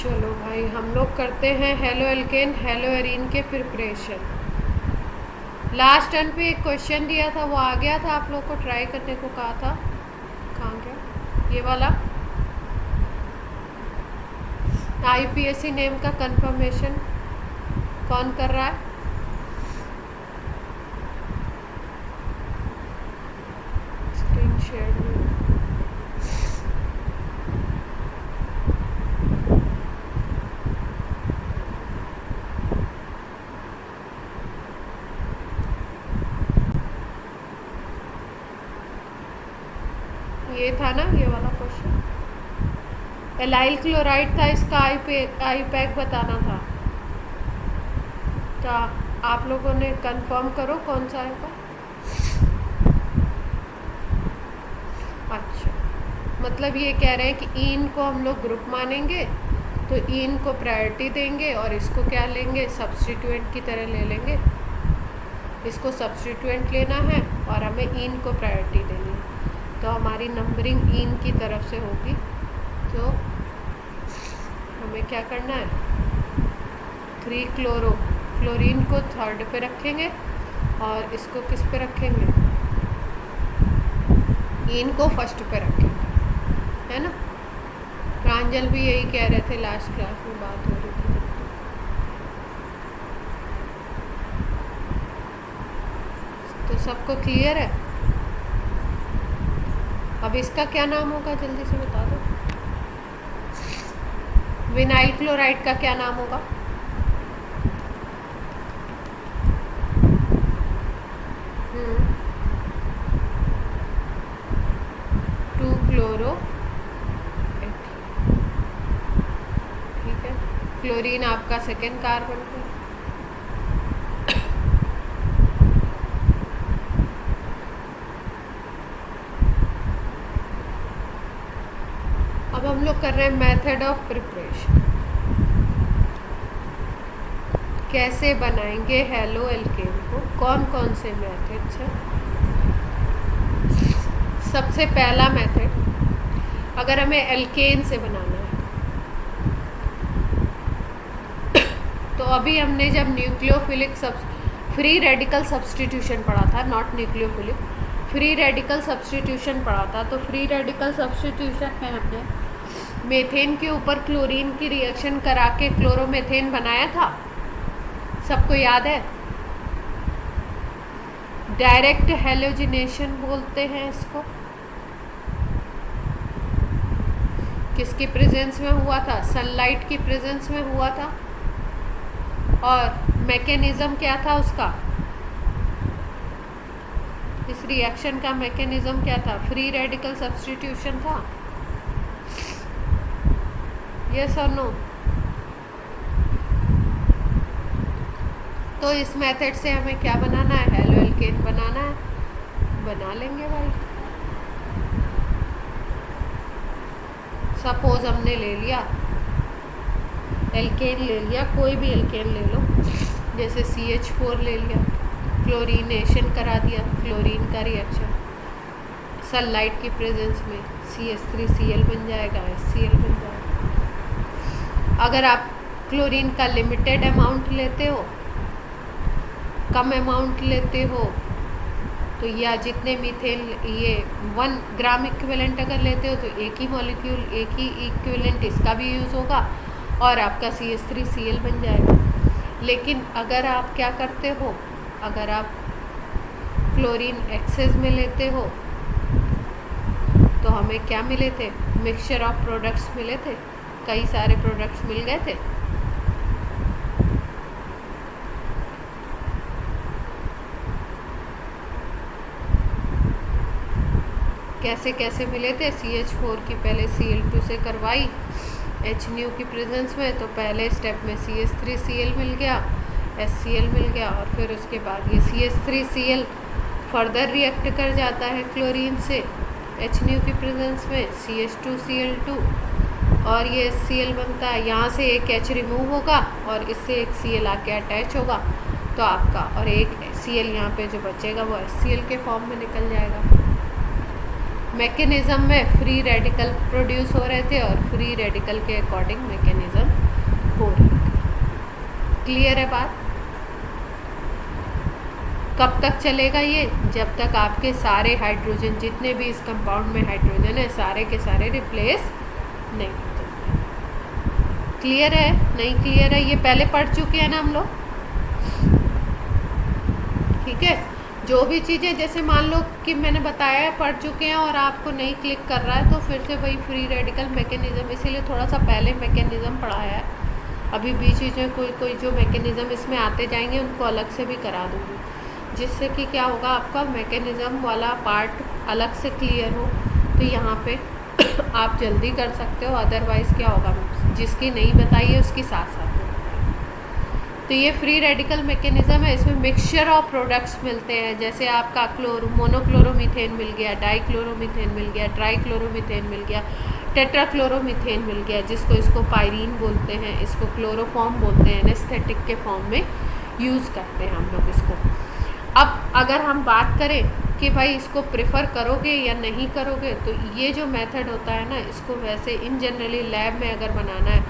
चलो भाई हम लोग करते हैं हेलो एल्केन हेलो एरीन के प्रिपरेशन। लास्ट टर्न पे एक क्वेश्चन दिया था, वो आ गया था, आप लोग को ट्राई करने को कहा था। कहाँ गया ये वाला? आईपीएससी नेम का कंफर्मेशन कौन कर रहा है? स्क्रीन शेयर ये था ना, ये वाला क्वेश्चन एलाइल क्लोराइड था, इसका आई पैक बताना था। तो आप लोगों ने कंफर्म करो कौन सा आएगा। अच्छा, मतलब ये कह रहे हैं कि ईन को हम लोग ग्रुप मानेंगे तो ईन को प्रायोरिटी देंगे और इसको क्या लेंगे, सब्स्टिट्यूएंट की तरह ले लेंगे। इसको सब्स्टिट्यूएंट लेना है और हमें ईन को प्रायोरिटी देनी है, तो हमारी नंबरिंग ईन की तरफ से होगी। तो हमें क्या करना है, 3 क्लोरीन को थर्ड पे रखेंगे और इसको किस पे रखेंगे, ईन को फर्स्ट पे रखेंगे, है ना। प्रांजल भी यही कह रहे थे, लास्ट क्लास में बात हो रही थी। तो सबको क्लियर है? अब इसका क्या नाम होगा जल्दी से बता दो। विनाइल क्लोराइड का क्या नाम होगा? टू क्लोरो, ठीक है। क्लोरीन आपका सेकेंड कार्बन है। अब हम लोग कर रहे हैं मेथड ऑफ प्रिपरेशन, कैसे बनाएंगे हेलो एल्केन को, कौन कौन से मेथड्स हैं। सबसे पहला मेथड, अगर हमें एल्केन से बनाना है तो अभी हमने जब न्यूक्लियोफिलिक फ्री रेडिकल सब्स्टिट्यूशन पढ़ा था, not nucleophilic, free radical substitution पढ़ा था। तो फ्री रेडिकल सब्स्टिट्यूशन में हमने मेथेन के ऊपर क्लोरीन की रिएक्शन करा के क्लोरोमेथेन बनाया था, सबको याद है। डायरेक्ट हेलोजिनेशन बोलते हैं इसको। किसकी प्रेजेंस में हुआ था? सनलाइट की प्रेजेंस में हुआ था। और मैकेनिज्म क्या था उसका, इस रिएक्शन का मैकेनिज्म क्या था? फ्री रेडिकल सब्स्टिट्यूशन था। यस और नो? तो इस मेथड से हमें क्या बनाना है, हेलो एल्केन बनाना है, बना लेंगे भाई। सपोज हमने ले लिया एल्केन, ले लिया कोई भी एल्केन ले लो, जैसे CH4 ले लिया, क्लोरीनेशन करा दिया, क्लोरीन का रिएक्शन सनलाइट की प्रेजेंस में CH3Cl बन जाएगा, HCl बन जाएगा। अगर आप क्लोरीन का लिमिटेड अमाउंट लेते हो, कम अमाउंट लेते हो, तो या जितने मीथेन, ये 1 ग्राम इक्विवेलेंट अगर लेते हो तो एक ही मॉलिक्यूल, एक ही इक्विवेलेंट इसका भी यूज़ होगा और आपका CH3Cl बन जाएगा। लेकिन अगर आप क्या करते हो, अगर आप क्लोरीन एक्सेस में लेते हो तो हमें क्या मिले थे, मिक्सचर ऑफ प्रोडक्ट्स मिले थे, कई सारे प्रोडक्ट्स मिल गए थे। कैसे कैसे मिले थे? CH4 की पहले Cl2 से करवाई HNu की प्रेजेंस में, तो पहले स्टेप में CH3Cl मिल गया, HCl मिल गया, और फिर उसके बाद ये CH3Cl फर्दर रिएक्ट कर जाता है क्लोरीन से HNu की प्रेजेंस में, CH2Cl2, और ये HCl बनता है। यहाँ से एक H रिमूव होगा और इससे एक Cl आके अटैच होगा, तो आपका और एक Cl यहाँ पे जो बचेगा वो HCl के फॉर्म में निकल जाएगा। मैकेनिज्म में फ्री रेडिकल प्रोड्यूस हो रहे थे और फ्री रेडिकल के अकॉर्डिंग मैकेनिज्म हो रहे थे। क्लियर है बात? कब तक चलेगा ये? जब तक आपके सारे हाइड्रोजन, जितने भी इस कंपाउंड में हाइड्रोजन है, सारे के सारे रिप्लेस नहीं होते। क्लियर है? नहीं क्लियर है? ये पहले पढ़ चुके हैं ना हम लोग, ठीक है। जो भी चीज़ें जैसे मान लो कि मैंने बताया है पढ़ चुके हैं और आपको नहीं क्लिक कर रहा है, तो फिर से वही फ्री रेडिकल मैकेनिज्म, इसीलिए थोड़ा सा पहले मैकेनिज्म पढ़ाया है। अभी बीच में कोई जो मैकेनिज्म इसमें आते जाएंगे उनको अलग से भी करा दूँगी, जिससे कि क्या होगा, आपका मैकेनिज्म वाला पार्ट अलग से क्लियर हो, तो यहाँ पे आप जल्दी कर सकते हो। अदरवाइज़ क्या होगा, जिसकी नहीं बताई है उसकी साथ साथ। तो ये फ्री रेडिकल मैकेनिज्म है। इसमें मिक्सचर ऑफ प्रोडक्ट्स मिलते हैं, जैसे आपका मोनोक्लोरोमीथेन मिल गया, डाइक्लोरोमीथेन मिल गया, ट्राइक्लोरोमीथेन मिल गया, टेट्राक्लोरोमीथेन मिल गया, इसको पायरीन बोलते हैं, इसको क्लोरोफॉर्म बोलते हैं, एनेस्थेटिक के फॉर्म में यूज़ करते हैं हम लोग इसको। अब अगर हम बात करें कि भाई इसको प्रेफर करोगे या नहीं करोगे, तो ये जो मेथड होता है ना, इसको वैसे इन जनरली लैब में अगर बनाना है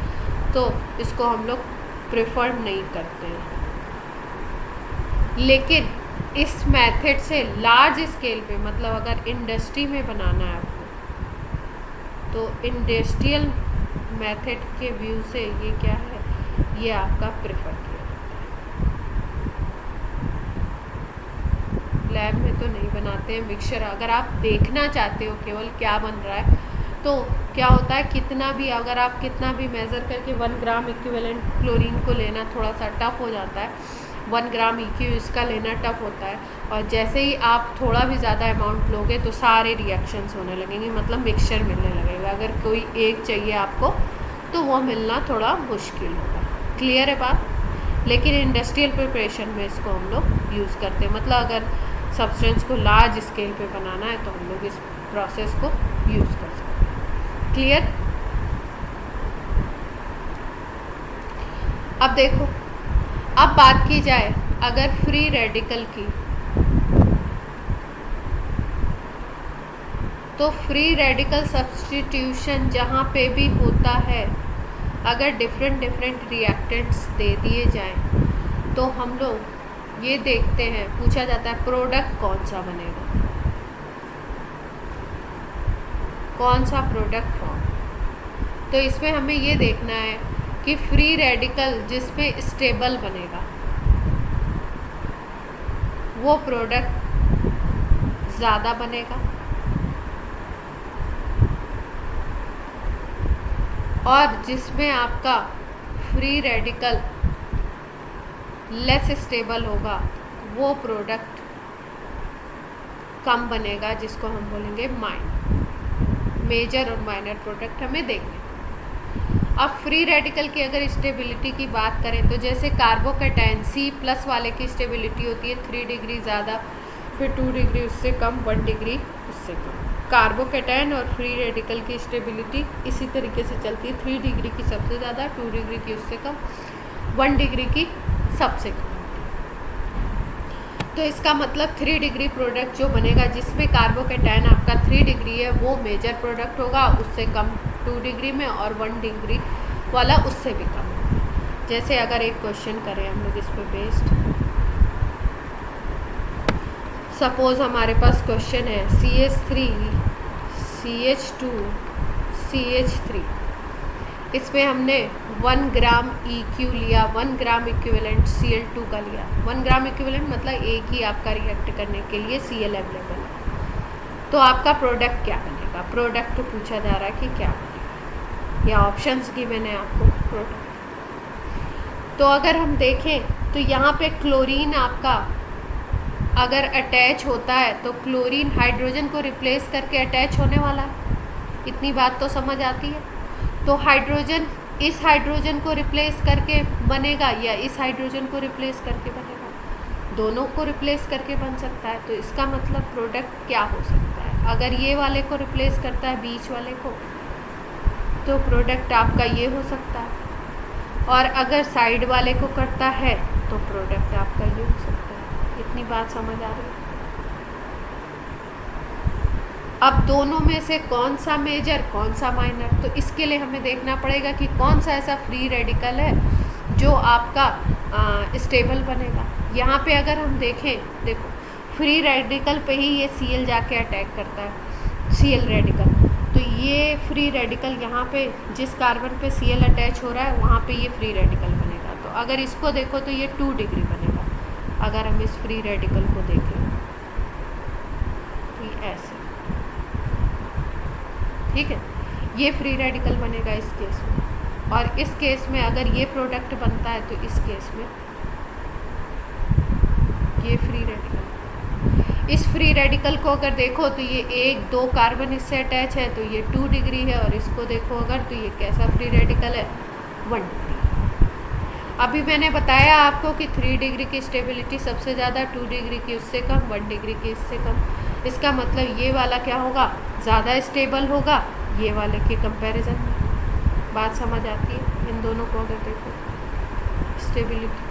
तो इसको हम लोग प्रेफर नहीं करते हैं। लेकिन इस मेथड से लार्ज स्केल पे, मतलब अगर इंडस्ट्री में बनाना है आपको, तो इंडस्ट्रियल मेथड के व्यू से ये क्या है, ये आपका प्रेफर किया। लैब में तो नहीं बनाते हैं मिक्सचर। अगर आप देखना चाहते हो केवल क्या बन रहा है, तो क्या होता है, कितना भी अगर आप कितना भी मेज़र करके 1 ग्राम इक्विवेलेंट क्लोरीन को लेना थोड़ा सा टफ हो जाता है, 1 ग्राम EQ इसका लेना टफ होता है। और जैसे ही आप थोड़ा भी ज़्यादा अमाउंट लोगे तो सारे रिएक्शंस होने लगेंगे, मतलब मिक्सचर मिलने लगेगा। अगर कोई एक चाहिए आपको तो वो मिलना थोड़ा मुश्किल होगा। क्लियर है बात? लेकिन इंडस्ट्रियल प्रिपरेशन में इसको हम लोग यूज़ करते हैं, मतलब अगर सब्सटेंस को लार्ज स्केल पे बनाना है तो हम लोग इस प्रोसेस को यूज़ कर सकते हैं। क्लियर? अब देखो, अब बात की जाए अगर फ्री रेडिकल की, तो फ्री रेडिकल सब्स्टिट्यूशन जहाँ पे भी होता है, अगर डिफरेंट रिएक्टेंट्स दे दिए जाएं, तो हम लोग ये देखते हैं, पूछा जाता है प्रोडक्ट कौन सा बनेगा, कौन सा प्रोडक्ट फॉर्म। तो इसमें हमें ये देखना है कि फ्री रेडिकल जिसमें स्टेबल बनेगा वो प्रोडक्ट ज़्यादा बनेगा, और जिसमें आपका फ्री रेडिकल लेस स्टेबल होगा वो प्रोडक्ट कम बनेगा, जिसको हम बोलेंगे मेजर और माइनर प्रोडक्ट हमें देखने। अब फ्री रेडिकल की अगर स्टेबिलिटी की बात करें, तो जैसे कार्बोकैटायन C+ वाले की स्टेबिलिटी होती है 3 डिग्री ज़्यादा, फिर 2 डिग्री उससे कम, 1 डिग्री उससे कम। कार्बोकैटायन और फ्री रेडिकल की स्टेबिलिटी इसी तरीके से चलती है, 3 डिग्री की सबसे ज़्यादा, 2 डिग्री की उससे कम, 1 डिग्री की सबसे कम। तो इसका मतलब 3 डिग्री प्रोडक्ट जो बनेगा जिसमें कार्बोकैटायन आपका 3 डिग्री है वो मेजर प्रोडक्ट होगा, उससे कम 2 डिग्री में, और 1 डिग्री वाला उससे भी कम। जैसे अगर एक क्वेश्चन करें हम लोग इस पर बेस्ड, सपोज़ हमारे पास क्वेश्चन है CH3 CH2 CH3, इसमें हमने 1 ग्राम EQ लिया, 1 ग्राम इक्विवेलेंट Cl2 का लिया। 1 ग्राम इक्विवेलेंट मतलब एक ही आपका रिएक्ट करने के लिए Cl अवेलेबल है। तो आपका प्रोडक्ट क्या बनेगा? प्रोडक्ट तो पूछा जा रहा है कि क्या बनेगा, या ऑप्शंस की मैंने आपको प्रोडक्ट। तो अगर हम देखें तो यहाँ पे क्लोरीन आपका अगर अटैच होता है तो क्लोरीन हाइड्रोजन को रिप्लेस करके अटैच होने वाला है, इतनी बात तो समझ आती है। तो हाइड्रोजन इस हाइड्रोजन को रिप्लेस करके बनेगा या इस हाइड्रोजन को रिप्लेस करके बनेगा, दोनों को रिप्लेस करके बन सकता है। तो इसका मतलब प्रोडक्ट क्या हो सकता है? अगर ये वाले को रिप्लेस करता है बीच वाले को, तो प्रोडक्ट आपका ये हो सकता है, और अगर साइड वाले को करता है तो प्रोडक्ट आपका ये हो सकता है। इतनी बात समझ आ रही है? अब दोनों में से कौन सा मेजर कौन सा माइनर, तो इसके लिए हमें देखना पड़ेगा कि कौन सा ऐसा फ्री रेडिकल है जो आपका स्टेबल बनेगा। यहाँ पे अगर हम देखें, देखो फ्री रेडिकल पे ही ये Cl जाके अटैक करता है, Cl रेडिकल, तो ये फ्री रेडिकल यहाँ पे जिस कार्बन पे Cl अटैच हो रहा है वहाँ पे ये फ्री रेडिकल बनेगा। तो अगर इसको देखो तो ये 2 डिग्री बनेगा। अगर हम इस फ्री रेडिकल को देखें तो ये ऐसे, ठीक है, ये फ्री रेडिकल बनेगा इस केस में। और इस केस में अगर ये प्रोडक्ट बनता है तो इस केस में ये फ्री रेडिकल, इस फ्री रेडिकल को अगर देखो तो ये 1-2 कार्बन इससे अटैच है तो ये 2 डिग्री है, और इसको देखो अगर तो ये कैसा फ्री रेडिकल है, 1 डिग्री। अभी मैंने बताया आपको कि 3 डिग्री की स्टेबिलिटी सबसे ज़्यादा, 2 डिग्री की उससे कम, 1 डिग्री की इससे कम। इसका मतलब ये वाला क्या होगा, ज़्यादा स्टेबल होगा ये वाले के कंपैरिजन में। बात समझ आती है इन दोनों को अगर देखो स्टेबिलिटी,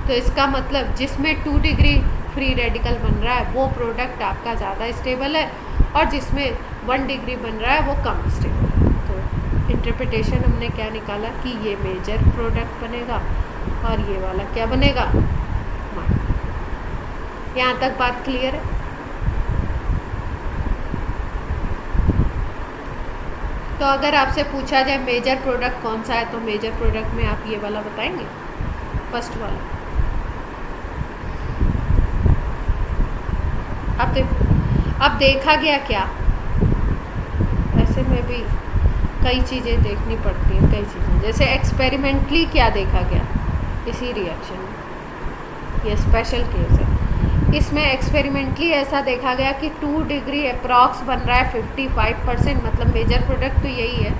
तो इसका मतलब जिसमें 2 डिग्री फ्री रेडिकल बन रहा है वो प्रोडक्ट आपका ज़्यादा स्टेबल है, और जिसमें 1 डिग्री बन रहा है वो कम स्टेबल है। तो इंटरप्रिटेशन हमने क्या निकाला कि ये मेजर प्रोडक्ट बनेगा और ये वाला क्या बनेगा, माइनर। यहाँ तक बात क्लियर है? तो अगर आपसे पूछा जाए मेजर प्रोडक्ट कौन सा है, तो मेजर प्रोडक्ट में आप ये वाला बताएंगे, फर्स्ट वाला। अब देखा गया क्या, ऐसे में भी कई चीज़ें देखनी पड़ती हैं, कई चीज़ें, जैसे एक्सपेरिमेंटली क्या देखा गया इसी रिएक्शन में, ये स्पेशल केस है। इसमें एक्सपेरिमेंटली ऐसा देखा गया कि 2 डिग्री अप्रॉक्स बन रहा है 55%, मतलब मेजर प्रोडक्ट तो यही है,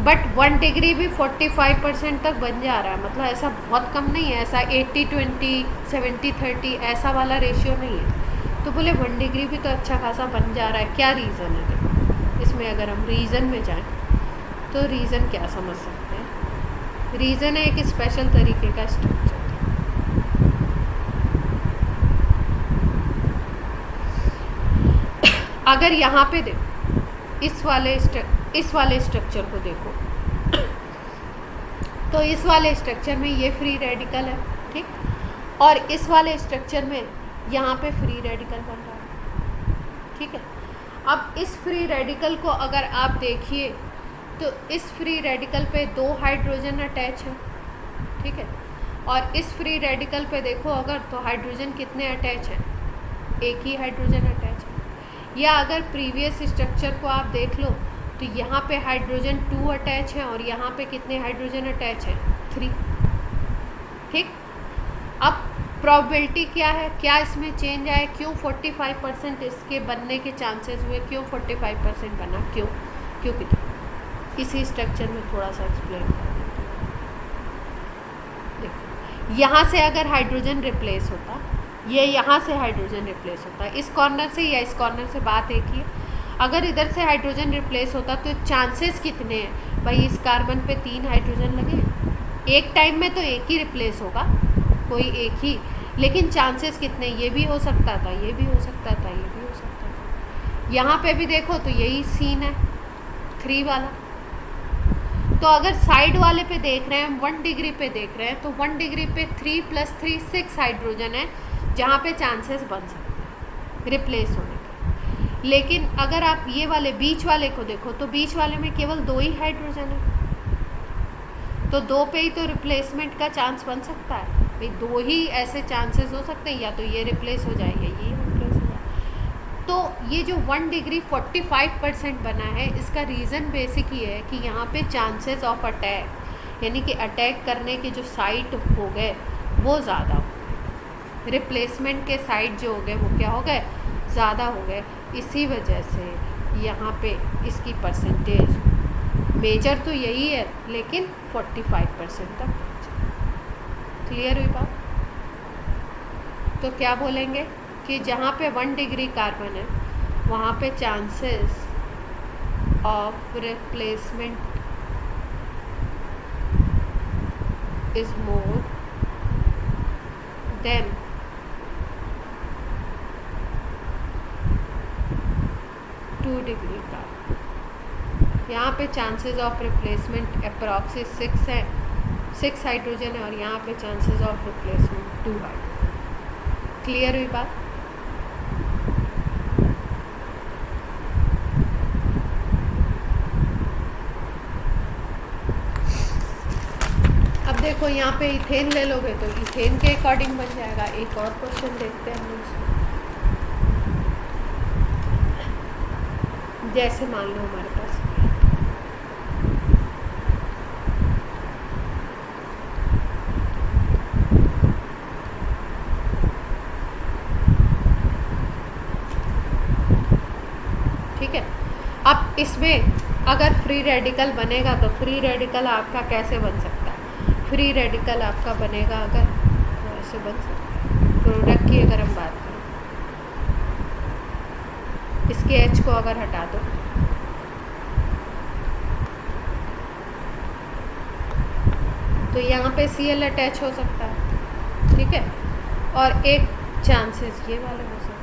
बट 1 डिग्री भी 45% तक बन जा रहा है, मतलब ऐसा बहुत कम नहीं है, ऐसा 80-20 70-30 ऐसा वाला रेशियो नहीं है। तो बोले 1 डिग्री भी तो अच्छा खासा बन जा रहा है, क्या रीज़न है? देखो इसमें अगर हम रीज़न में जाएं तो रीज़न क्या समझ सकते हैं, रीज़न है एक स्पेशल तरीके का स्ट्रक्चर। अगर यहाँ पे देखो इस वाले स्ट्रक्चर को देखो, तो इस वाले स्ट्रक्चर में ये फ्री रेडिकल है, ठीक, और इस वाले स्ट्रक्चर में यहाँ पे फ्री रेडिकल बन रहा है, ठीक है। अब इस फ्री रेडिकल को अगर आप देखिए तो इस फ्री रेडिकल पे 2 हाइड्रोजन अटैच है, ठीक है, और इस फ्री रेडिकल पे देखो अगर तो हाइड्रोजन कितने अटैच हैं, एक ही हाइड्रोजन अटैच है। या अगर प्रीवियस स्ट्रक्चर को आप देख लो तो यहाँ पे हाइड्रोजन 2 अटैच हैं और यहाँ पे कितने हाइड्रोजन अटैच हैं, 3, ठीक। अब प्रोबेबिलिटी क्या है, क्या इसमें चेंज आया, क्यों 45% इसके बनने के चांसेस हुए, क्यों 45% बना, क्यों, क्योंकि इसी स्ट्रक्चर में थोड़ा सा एक्सप्लेन कर देते हैं। देखो यहाँ से अगर हाइड्रोजन रिप्लेस होता, ये यहाँ से हाइड्रोजन रिप्लेस होता है, इस कॉर्नर से या इस कॉर्नर से, बात एक ही है। अगर इधर से हाइड्रोजन रिप्लेस होता तो चांसेस कितने हैं भाई, इस कार्बन पे 3 हाइड्रोजन लगे, एक टाइम में तो एक ही रिप्लेस होगा, कोई एक ही, लेकिन चांसेस कितने, ये भी हो सकता था, ये भी हो सकता था, ये भी हो सकता था। यहाँ पे भी देखो तो यही सीन है 3 वाला। तो अगर साइड वाले पे देख रहे हैं, 1 डिग्री पे देख रहे हैं, तो 1 डिग्री पे 3 + 3 6 हाइड्रोजन है जहाँ पे चांसेस बन सकते हैं रिप्लेस होने के। लेकिन अगर आप ये वाले बीच वाले को देखो तो बीच वाले में केवल 2 ही हाइड्रोजन है, तो 2 पे ही तो रिप्लेसमेंट का चांस बन सकता है भाई, 2 ही ऐसे चांसेस हो सकते हैं, या तो ये रिप्लेस हो जाए या ये रिप्लेस हो जाए। तो ये जो 1 डिग्री 45% बना है, इसका रीज़न बेसिक ये है कि यहाँ पे चांसेस ऑफ अटैक, यानी कि अटैक करने के जो साइट हो गए वो ज़्यादा हो गए, रिप्लेसमेंट के साइट जो हो गए वो क्या हो गए, ज़्यादा हो गए। इसी वजह से यहाँ पे इसकी परसेंटेज, मेजर तो यही है लेकिन 45% तक। क्लियर हुई बात? तो क्या बोलेंगे कि जहाँ पे 1 डिग्री कार्बन है वहाँ पे chances of replacement is more than 2 degree का। यहाँ पे चांसेस ऑफ रिप्लेसमेंट अप्रॉक्स 6 है, 6 हाइड्रोजन है, और यहाँ पे chances of replacement 2 hydrogen. Clear हुई बात? अब देखो यहाँ पे इथेन ले लोगे तो इथेन के अकॉर्डिंग बन जाएगा। एक और क्वेश्चन देखते हैं हम इसमें। जैसे मान लो हमारे पास ठीक है। अब इसमें अगर फ्री रेडिकल बनेगा तो फ्री रेडिकल आपका कैसे बन सकता है? फ्री रेडिकल आपका बनेगा अगर ऐसे बन सकता है। प्रोडक्ट की अगर हम बात करें, इसके H को अगर हटा दो तो यहाँ पे Cl अटैच हो सकता है, ठीक है। और एक चांसेस ये वाले हो सकते हैं।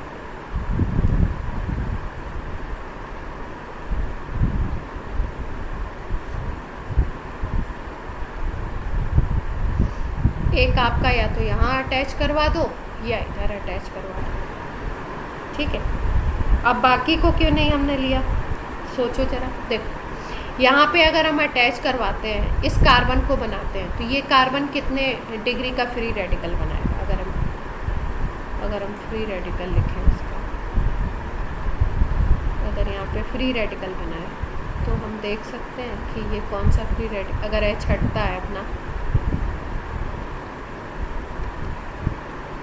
एक आपका या तो यहाँ अटैच करवा दो या इधर अटैच करवा दो, ठीक है। अब बाकी को क्यों नहीं हमने लिया? सोचो जरा। देखो यहाँ पे अगर हम अटैच करवाते हैं, इस कार्बन को बनाते हैं, तो ये कार्बन कितने डिग्री का फ्री रेडिकल बनाएगा? अगर हम फ्री रेडिकल लिखें इसका, अगर यहाँ पे फ्री रेडिकल बनाए तो हम देख सकते हैं कि ये कौन सा फ्री रेडिकल, अगर H हटता है अपना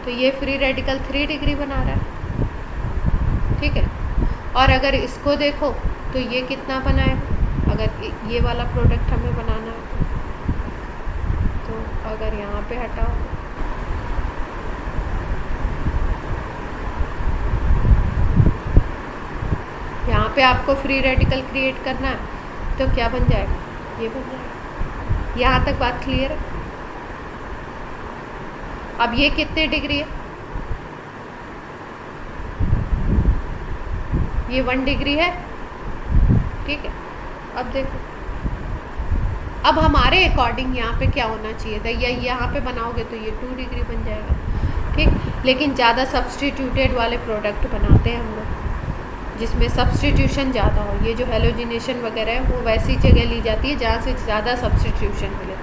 तो ये फ्री रेडिकल 3 डिग्री बना रहा है, ठीक है। और अगर इसको देखो तो ये कितना बनाएगा? अगर ये वाला प्रोडक्ट हमें बनाना है तो अगर यहाँ पे हटाओ यहाँ पे आपको फ्री रेडिकल क्रिएट करना है तो क्या बन जाएगा? ये बन जाएगा। यहाँ तक बात क्लियर है? अब ये कितने डिग्री है? ये 1 डिग्री है, ठीक है। अब देखो, अब हमारे अकॉर्डिंग यहाँ पे क्या होना चाहिए था? या यहाँ पे बनाओगे तो ये 2 डिग्री बन जाएगा, ठीक। लेकिन ज़्यादा सब्सटीट्यूटेड वाले प्रोडक्ट बनाते हैं हम लोग जिसमें सब्सटीट्यूशन ज़्यादा हो। ये जो हेलोजिनेशन वगैरह है वो वैसी जगह ली जाती है जहाँ से ज़्यादा सब्सटीट्यूशन मिले।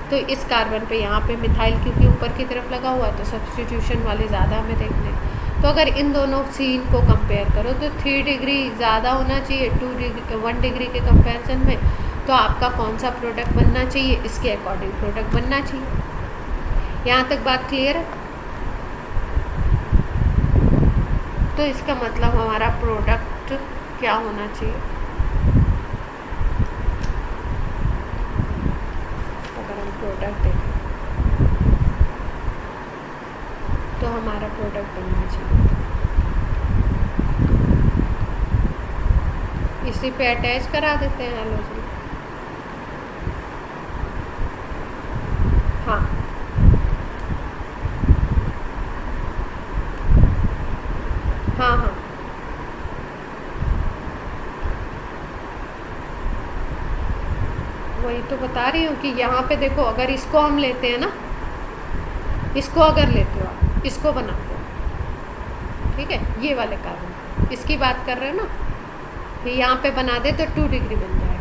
तो इस कार्बन पे यहाँ पे मिथाइल क्योंकि ऊपर की तरफ लगा हुआ है तो सब्सटीट्यूशन वाले ज़्यादा हमें देखने। तो अगर इन दोनों सीन को कंपेयर करो तो 3 डिग्री ज़्यादा होना चाहिए 1 डिग्री के कंपैरिजन में। तो आपका कौन सा प्रोडक्ट बनना चाहिए? इसके अकॉर्डिंग प्रोडक्ट बनना चाहिए। यहाँ तक बात क्लियर है? तो इसका मतलब हमारा प्रोडक्ट क्या होना चाहिए? अगर हम प्रोडक्ट देखें तो हमारा प्रोडक्ट बनना चाहिए इसी पे अटैच करा देते हैं हेलोजन। हाँ, हाँ हाँ, वही तो बता रही हूँ कि यहाँ पे देखो, अगर इसको हम लेते हैं ना, इसको अगर लेते हो आप, इसको बनाते हो, ठीक है, ये वाले कार्बन इसकी बात कर रहे हो ना, ये यहाँ पे बना दे तो 2 डिग्री बन जाएगा।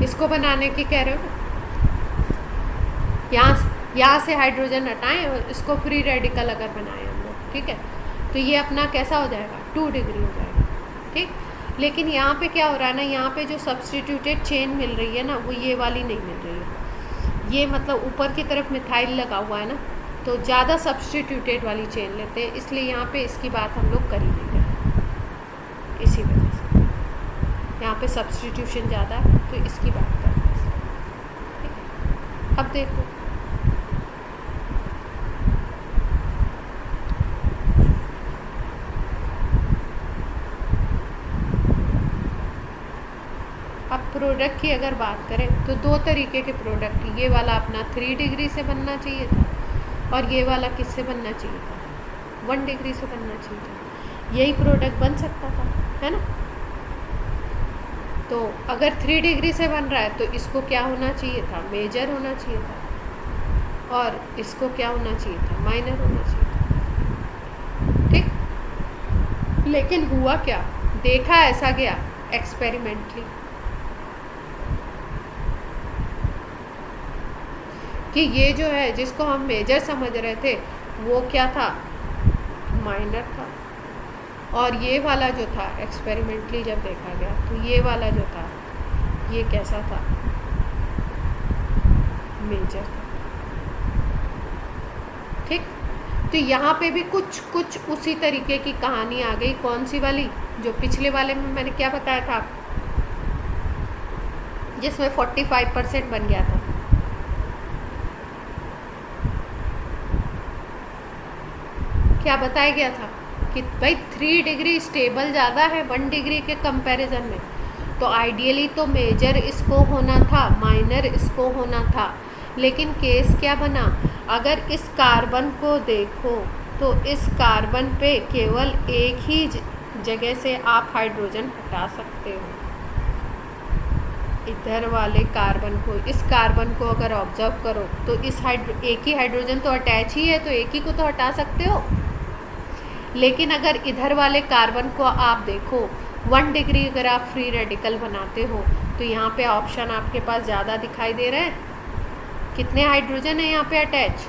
इसको बनाने की कह रहे हो? यहाँ से हाइड्रोजन हटाएं और इसको फ्री रेडिकल अगर बनाएं हम लोग, ठीक है, तो ये अपना कैसा हो जाएगा? 2 डिग्री हो जाएगा, ठीक। लेकिन यहाँ पे क्या हो रहा है ना, यहाँ पे जो सब्सटीट्यूटेड चेन मिल रही है ना, वो ये वाली नहीं मिल रही है। ये मतलब ऊपर की तरफ मिथाइल लगा हुआ है ना, तो ज़्यादा सब्सटीट्यूटेड वाली चेन लेते हैं, इसलिए यहाँ पे इसकी बात हम लोग कर ही नहीं रहे। इसी वजह से यहाँ पे सब्सटीट्यूशन ज़्यादा है तो इसकी बात कर रहे हैं, ठीक है। अब देखो, प्रोडक्ट की अगर बात करें तो दो तरीके के प्रोडक्ट, ये वाला अपना 3 डिग्री से बनना चाहिए था और ये वाला किससे बनना चाहिए था, 1 डिग्री से बनना चाहिए था। यही प्रोडक्ट बन सकता था, है ना। तो अगर 3 डिग्री से बन रहा है तो इसको क्या होना चाहिए था, मेजर होना चाहिए था, और इसको क्या होना चाहिए था, माइनर होना चाहिए था। ठीक, लेकिन हुआ क्या, देखा ऐसा गया एक्सपेरिमेंटली कि ये जो है जिसको हम मेजर समझ रहे थे वो क्या था, माइनर था, और ये वाला जो था एक्सपेरिमेंटली जब देखा गया तो ये वाला जो था ये कैसा था, मेजर था। ठीक, तो यहाँ पे भी कुछ उसी तरीके की कहानी आ गई। कौन सी वाली, जो पिछले वाले में मैंने क्या बताया था, जिसमें 45% बन गया था। क्या बताया गया था कि भाई 3 डिग्री स्टेबल ज़्यादा है 1 डिग्री के कंपैरिजन में, तो आइडियली तो मेजर इसको होना था, माइनर इसको होना था। लेकिन केस क्या बना, अगर इस कार्बन को देखो तो इस कार्बन पे केवल एक ही जगह से आप हाइड्रोजन हटा सकते हो। इधर वाले कार्बन को, इस कार्बन को अगर ऑब्जर्व करो तो इस एक ही हाइड्रोजन तो अटैच ही है, तो एक ही को तो हटा सकते हो। लेकिन अगर इधर वाले कार्बन को आप देखो 1 डिग्री अगर आप फ्री रेडिकल बनाते हो तो यहाँ पे ऑप्शन आपके पास ज़्यादा दिखाई दे रहे हैं। कितने हाइड्रोजन है यहाँ पे अटैच,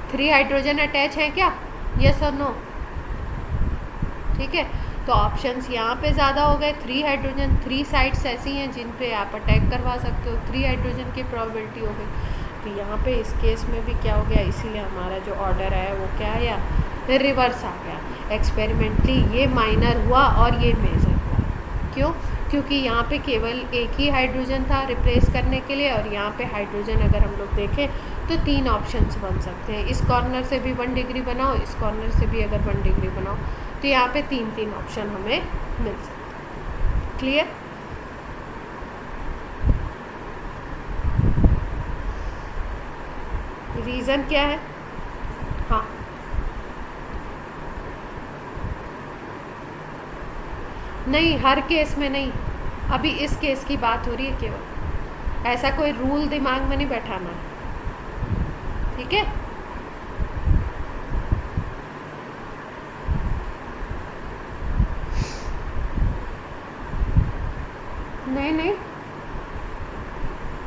3 हाइड्रोजन अटैच है क्या, यस और नो। ठीक है, तो ऑप्शंस यहाँ पे ज़्यादा हो गए, 3 हाइड्रोजन, 3 साइड्स ऐसी हैं जिन पे आप अटैक करवा सकते हो, 3 हाइड्रोजन की प्रोबेबिलिटी हो गई। तो यहाँ पे इस केस में भी क्या हो गया, इसीलिए हमारा जो ऑर्डर है वो क्या आया, रिवर्स आ गया। एक्सपेरिमेंटली ये माइनर हुआ और ये मेजर हुआ। क्यों, क्योंकि यहाँ पे केवल एक ही हाइड्रोजन था रिप्लेस करने के लिए, और यहाँ पे हाइड्रोजन अगर हम लोग देखें तो 3 ऑप्शंस बन सकते हैं। इस कॉर्नर से भी 1 डिग्री बनाओ, इस कॉर्नर से भी अगर 1 डिग्री बनाओ, तो यहाँ पे 3 ऑप्शन हमें मिल सकते हैं। क्लियर। रीज़न क्या है, हाँ नहीं, हर केस में नहीं, अभी इस केस की बात हो रही है केवल, ऐसा कोई रूल दिमाग में नहीं बैठाना। ठीक है,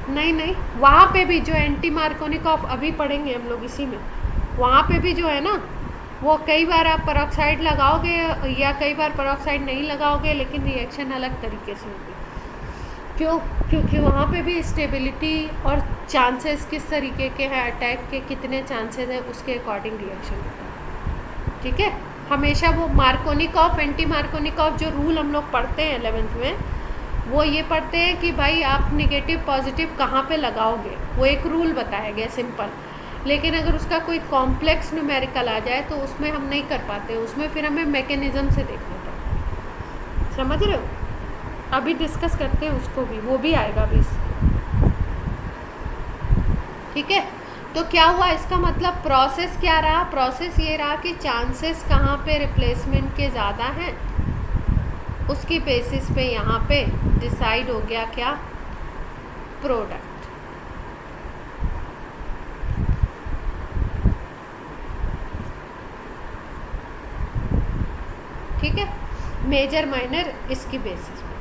नहीं, वहाँ पे भी जो एंटी मार्कोनिकॉफ अभी पढ़ेंगे हम लोग इसी में, वहाँ पे भी जो है ना, वो कई बार आप पेरोक्साइड लगाओगे या कई बार पेरोक्साइड नहीं लगाओगे, लेकिन रिएक्शन अलग तरीके से होगी। क्यों, क्योंकि वहाँ पे भी स्टेबिलिटी और चांसेस किस तरीके के हैं, अटैक के कितने चांसेस हैं, उसके अकॉर्डिंग रिएक्शन होता है। ठीक है, हमेशा वो मार्कोनिकॉफ, एंटी मार्कोनिकॉफ जो रूल हम लोग पढ़ते हैं 11th में, वो ये पढ़ते हैं कि भाई आप नेगेटिव पॉजिटिव कहाँ पे लगाओगे, वो एक रूल बताया गया सिंपल। लेकिन अगर उसका कोई कॉम्प्लेक्स न्यूमेरिकल आ जाए तो उसमें हम नहीं कर पाते, उसमें फिर हमें मैकेनिज्म से देखना पड़ता है। समझ रहे हो, अभी डिस्कस करते हैं उसको भी, वो भी आएगा अभी। ठीक है, तो क्या हुआ, इसका मतलब प्रोसेस क्या रहा, प्रोसेस ये रहा कि चांसेस कहाँ पे रिप्लेसमेंट के ज़्यादा हैं, उसकी बेसिस पे यहाँ पे डिसाइड हो गया क्या, प्रोडक्ट। ठीक है, मेजर माइनर इसकी बेसिस पे।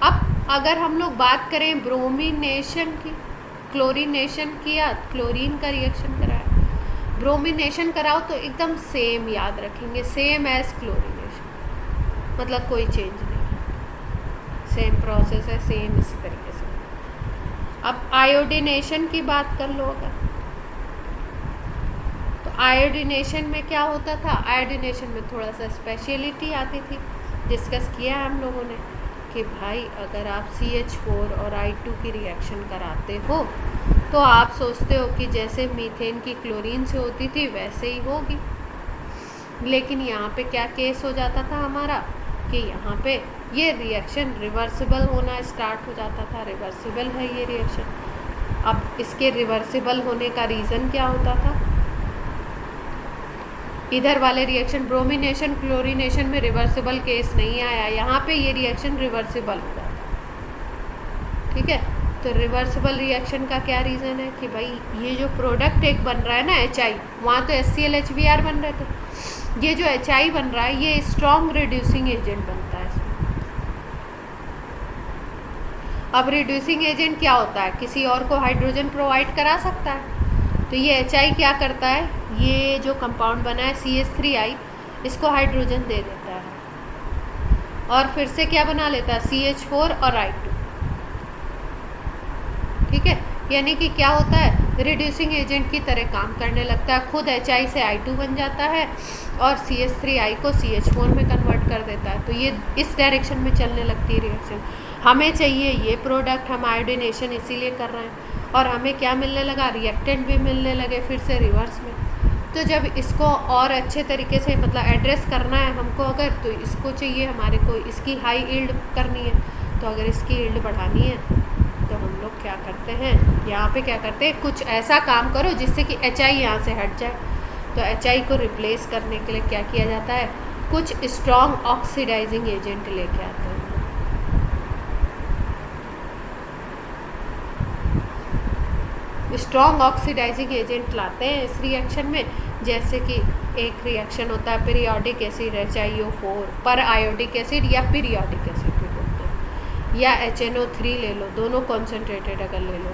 अब अगर हम लोग बात करें ब्रोमिनेशन की, क्लोरीनेशन किया, क्लोरीन का रिएक्शन कराया, ब्रोमिनेशन कराओ तो एकदम सेम याद रखेंगे, सेम एज क्लोरीनेशन, मतलब कोई चेंज नहीं, सेम प्रोसेस है, सेम इसी तरीके से। अब आयोडिनेशन की बात कर लो अगर, तो आयोडिनेशन में क्या होता था, आयोडिनेशन में थोड़ा सा स्पेशलिटी आती थी, डिस्कस किया है हम लोगों ने कि भाई अगर आप CH4 और I2 की रिएक्शन कराते हो तो आप सोचते हो कि जैसे मीथेन की क्लोरीन से होती थी वैसे ही होगी, लेकिन यहाँ पे क्या केस हो जाता था हमारा कि यहाँ पे ये रिएक्शन रिवर्सिबल होना स्टार्ट हो जाता था। रिवर्सिबल है ये रिएक्शन। अब इसके रिवर्सिबल होने का रीज़न क्या होता था? इधर वाले रिएक्शन ब्रोमिनेशन क्लोरीनेशन में रिवर्सिबल केस नहीं आया, यहाँ पे ये रिएक्शन रिवर्सिबल हो जाता। ठीक है, तो रिवर्सिबल रिएक्शन का क्या रीज़न है कि भाई ये जो प्रोडक्ट एक बन रहा है ना HI, वहाँ तो HCl HBr बन रहे थे, ये जो HI बन रहा है ये स्ट्रॉन्ग रिड्यूसिंग एजेंट बनता है इसमें। अब रिड्यूसिंग एजेंट क्या होता है? किसी और को हाइड्रोजन प्रोवाइड करा सकता है। तो ये HI क्या करता है, ये जो कंपाउंड बना है CH3I, इसको हाइड्रोजन दे देता है और फिर से क्या बना लेता है CH4 और I2। ठीक है, यानी कि क्या होता है, रिड्यूसिंग एजेंट की तरह काम करने लगता है। खुद HI से I2 बन जाता है और CH3I को CH4 में कन्वर्ट कर देता है। तो ये इस डायरेक्शन में चलने लगती है रिएक्शन। हमें चाहिए ये प्रोडक्ट, हम आयोडिनेशन इसीलिए कर रहे हैं और हमें क्या मिलने लगा, रिएक्टेंट भी मिलने लगे फिर से रिवर्स में। तो जब इसको और अच्छे तरीके से मतलब एड्रेस करना है हमको अगर, तो इसको चाहिए हमारे को इसकी हाई यील्ड करनी है। तो अगर इसकी यील्ड बढ़ानी है तो हम लोग क्या करते हैं, यहाँ पे क्या करते हैं, कुछ ऐसा काम करो जिससे कि HI यहाँ से हट जाए। तो HI को रिप्लेस करने के लिए क्या किया जाता है, कुछ स्ट्रॉन्ग ऑक्सीडाइजिंग एजेंट लेके आते हैं। स्ट्रॉन्ग ऑक्सीडाइजिंग एजेंट लाते हैं इस रिएक्शन में, जैसे कि एक रिएक्शन होता है पीरियोडिक एसिड HiO4 पर आयोडिक एसिड या पीरियोडिक एसिड भी बोलते हैं, या HNO3 ले लो, दोनों कॉन्सेंट्रेटेड अगर ले लो,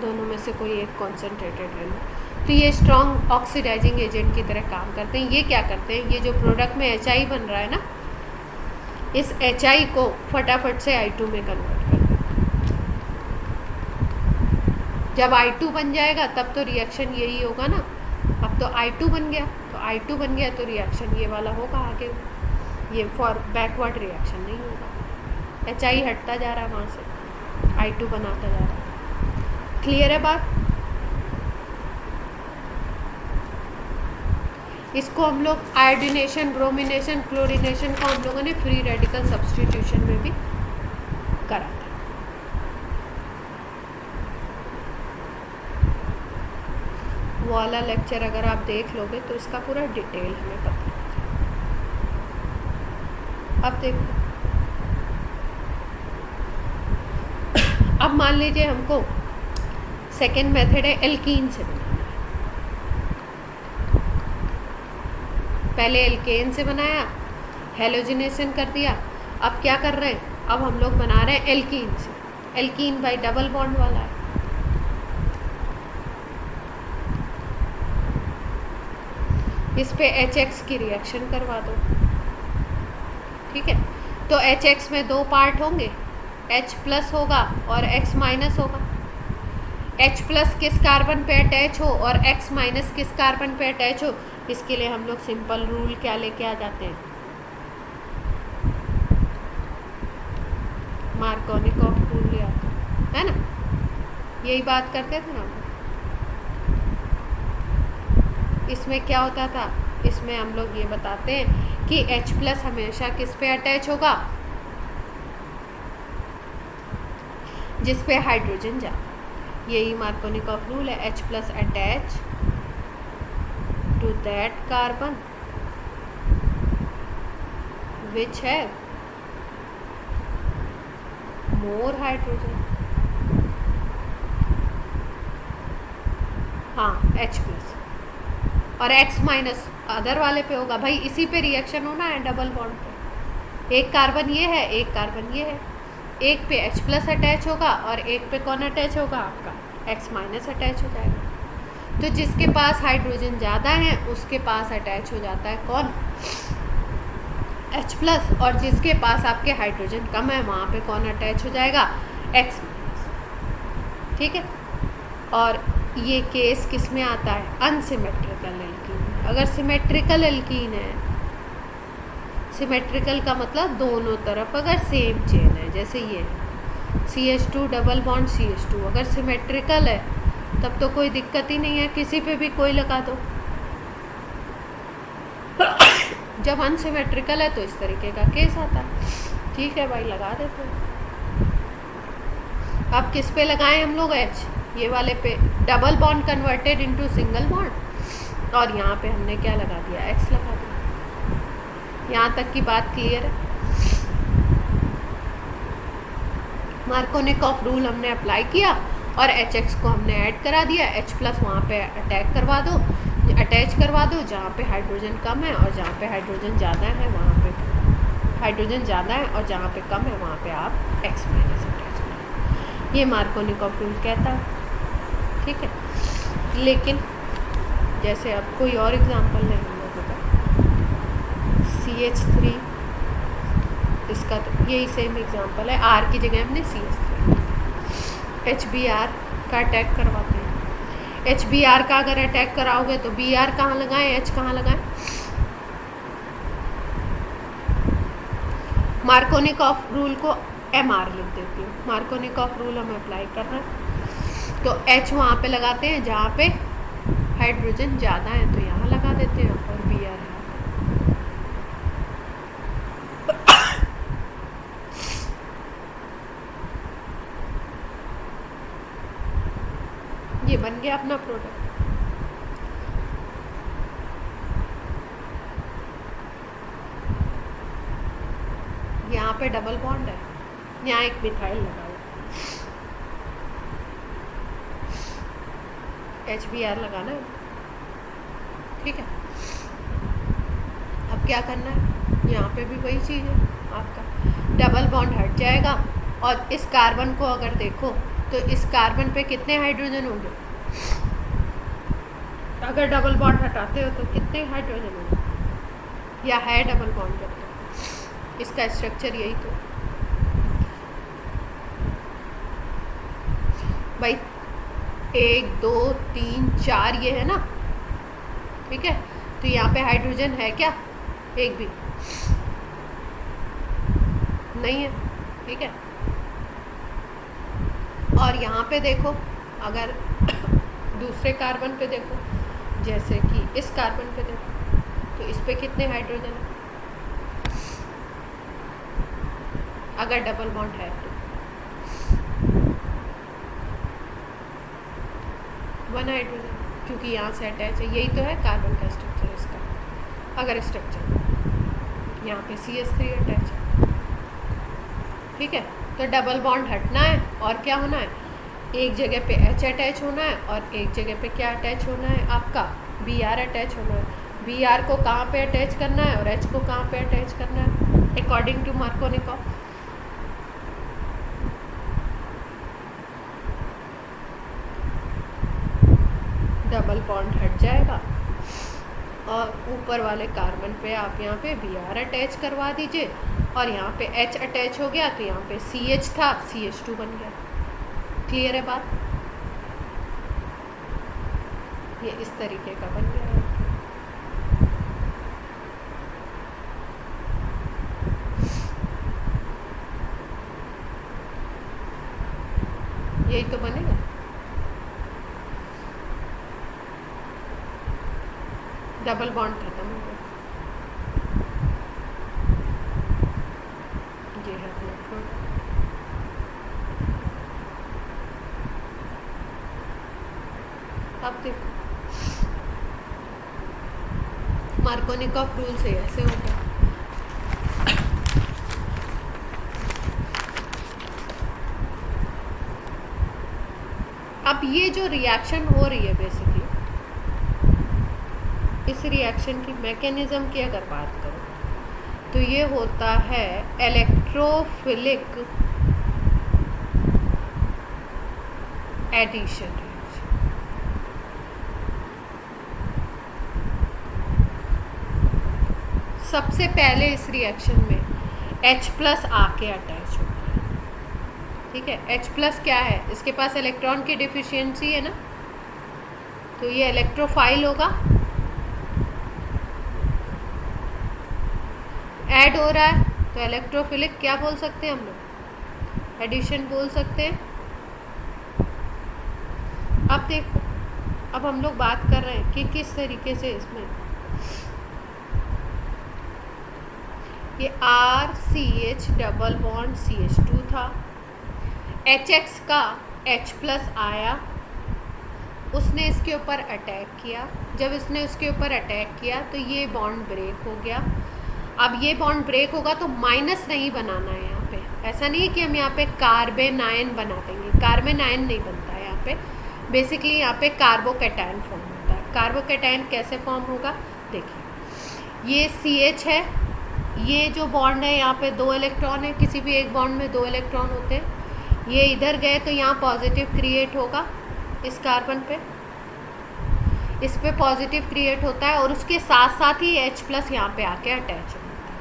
दोनों में से कोई एक कॉन्सेंट्रेटेड ले लो, तो ये स्ट्रॉन्ग ऑक्सीडाइजिंग एजेंट की तरह काम करते हैं। ये क्या करते हैं, ये जो प्रोडक्ट में HI बन रहा है ना, इस HI को फटाफट से I2 में कन्वर्ट कर देते हैं। जब I2 बन जाएगा तब तो रिएक्शन यही होगा ना। अब तो I2 बन गया, तो I2 बन गया तो रिएक्शन ये वाला होगा आगे, ये फॉर बैकवर्ड रिएक्शन नहीं होगा। HI हटता जा रहा है वहाँ से, I2 बनाता जा रहा है। क्लियर है बात? इसको हम लोग आयोडिनेशन, ब्रोमिनेशन, क्लोरीनेशन को हम लोगों ने फ्री रेडिकल सब्स्टिट्यूशन में भी करा था। वो वाला लेक्चर अगर आप देख लोगे तो इसका पूरा डिटेल हमें पता है। अब देखो, अब मान लीजिए हमको सेकेंड मेथड है एल्कीन से बनाना है। पहले एल्केन से बनाया, हेलोजिनेशन कर दिया, अब क्या कर रहे हैं, अब हम लोग बना रहे हैं एल्कीन से। एल्कीन भाई डबल बॉन्ड वाला है। इस पे HX की रिएक्शन करवा दो। ठीक है, तो HX में दो पार्ट होंगे, H प्लस होगा और X माइनस होगा। H प्लस किस कार्बन पे अटैच हो और X माइनस किस कार्बन पे अटैच हो, इसके लिए हम लोग सिंपल रूल क्या लेके आ जाते हैं, मार्कोनिकॉफ रूल ले आते हैं, है ना। यही बात करते थे ना। इसमें क्या होता था, इसमें हम लोग ये बताते हैं कि H प्लस हमेशा किस पे अटैच होगा, जिस पे हाइड्रोजन जाता। यही मार्कोनिकॉफ रूल है, H plus attach to that carbon which है मोर हाइड्रोजन। हाँ, H प्लस और X माइनस अदर वाले पे होगा। भाई इसी पे रिएक्शन होना है डबल बॉन्ड पे। एक कार्बन ये है, एक कार्बन ये है, एक पे H प्लस अटैच होगा और एक पे कौन अटैच होगा, आपका X माइनस अटैच हो जाएगा। तो जिसके पास हाइड्रोजन ज़्यादा है उसके पास अटैच हो जाता है कौन, H प्लस, और जिसके पास आपके हाइड्रोजन कम है वहाँ पे कौन अटैच हो जाएगा, X माइनस। ठीक है, और ये केस किस में आता है, अनसिमेट्रिकल एल्कीन। अगर सिमेट्रिकल एल्कीन है, सिमेट्रिकल का मतलब दोनों तरफ अगर सेम चेन है, जैसे ये है CH2 डबल बॉन्ड CH2, अगर सिमेट्रिकल है तब तो कोई दिक्कत ही नहीं है, किसी पे भी कोई लगा दो। जब अनसिमेट्रिकल है तो इस तरीके का केस आता है। ठीक है भाई, लगा देते हैं। अब किस पे लगाएं हम लोग? एच, ये वाले पे। Double bond converted into single bond, और यहाँ पे हमने क्या लगा दिया? एक्स लगा दिया। यहाँ तक की बात क्लियर है? मार्कोनिकॉफ रूल हमने अप्लाई किया और एच एक्स को हमने ऐड करा दिया। एच प्लस वहाँ पे अटैच करवा दो जहाँ पे हाइड्रोजन कम है, और जहाँ पे हाइड्रोजन ज़्यादा है वहाँ पे हाइड्रोजन ज़्यादा है, और जहाँ पे कम है वहाँ पे आप एक्स माइनस अटैच करें। ये मार्कोनिकॉफ रूल कहता है। ठीक है, लेकिन जैसे अब कोई और एग्जांपल लें हम लोगों का, CH3, इसका तो यही सेम एग्जांपल है। R की जगह हमने CH3, HBr का अटैक करवाते हैं। HBr का अगर अटैक कराओगे तो Br कहाँ लगाएं, H कहाँ लगाएं? मार्कोनिकॉफ रूल को MR लिख देती हूँ। मार्कोनिकॉफ रूल हम अप्लाई कर रहे हैं, तो H वहाँ पे लगाते हैं जहाँ पे हाइड्रोजन ज़्यादा है, तो यहाँ लगा देते हैं, और Br है। ये बन गया अपना प्रोडक्ट। यहाँ पे डबल बॉन्ड है, यहाँ एक मिथाइल लगा हुआ, HBr लगाना है। ठीक है, अब क्या करना है? यहाँ पे भी वही चीज़ है, आपका डबल बॉन्ड हट जाएगा, और इस कार्बन को अगर देखो तो इस कार्बन पे कितने हाइड्रोजन होंगे? अगर डबल बॉन्ड हटाते हो तो कितने हाइड्रोजन होंगे? या है डबल बॉन्ड जब तो इसका स्ट्रक्चर यही तो भाई 1 2 3 4 ये है ना। ठीक है, तो यहाँ पे हाइड्रोजन है क्या? एक भी नहीं है। ठीक है, और यहाँ पे देखो, अगर दूसरे कार्बन पे देखो, जैसे कि इस कार्बन पे देखो, तो इस पे कितने हाइड्रोजन है अगर डबल बॉन्ड है तो? 1 हाइड्रोजन, क्योंकि यहाँ से अटैच है। यही तो है कार्बन का स्ट्रक्चर इसका। अगर स्ट्रक्चर यहाँ पे CH3 अटैच है। ठीक है, तो डबल बॉन्ड हटना है, और क्या होना है? एक जगह पे H अटैच होना है, और एक जगह पे क्या अटैच होना है? आपका Br अटैच होना है। Br को कहाँ पे अटैच करना है, और H को कहाँ पे अटैच करना है according to Markovnikov? Double bond हट जाएगा, और ऊपर वाले कार्बन पे आप यहाँ पे Br अटैच करवा दीजिए, और यहाँ पे H अटैच हो गया, तो यहाँ पे CH था, CH2 बन गया। क्लियर है बात? ये इस तरीके का बन गया है। यही तो बनेगा। डबल बॉन्ड खत्म हो गया। ये है अपना प्रोडक्ट। अब देखो, मार्कोनिकॉफ रूल से ऐसे होगा। अब ये जो रिएक्शन हो रही है बेसिकली, इस रिएक्शन की मैकेनिज्म की अगर बात करो तो ये होता है इलेक्ट्रोफिलिक एडिशन। सबसे पहले इस रिएक्शन में H प्लस आके अटैच होता है। ठीक है, H प्लस क्या है? इसके पास इलेक्ट्रॉन की डिफिशियंसी है ना, तो ये इलेक्ट्रोफाइल होगा, ऐड हो रहा है, तो इलेक्ट्रोफिलिक क्या बोल सकते हैं हम लोग? एडिशन बोल सकते हैं। अब देखो, अब हम लोग बात कर रहे हैं कि किस तरीके से इसमें ये RCH डबल बॉन्ड CH2 था। HX का H+ आया, उसने इसके ऊपर अटैक किया। जब इसने उसके ऊपर अटैक किया तो ये बॉन्ड ब्रेक हो गया। अब ये बॉन्ड ब्रेक होगा तो माइनस नहीं बनाना है यहाँ पे। ऐसा नहीं है कि हम यहाँ पे कार्बेनायन बना देंगे, कार्बेनायन नहीं बनता है यहाँ पे। बेसिकली यहाँ पे कार्बोकैटायन फॉर्म होता है। कार्बोकैटायन कैसे फॉर्म होगा, देखिए ये CH है, ये जो बॉन्ड है यहाँ पे 2 इलेक्ट्रॉन है, किसी भी एक बॉन्ड में 2 इलेक्ट्रॉन होते हैं। ये इधर गए तो यहाँ पॉजिटिव क्रिएट होगा इस कार्बन पे, इस पे पॉजिटिव क्रिएट होता है और उसके साथ साथ ही H+ यहाँ पे आके अटैच हो जाता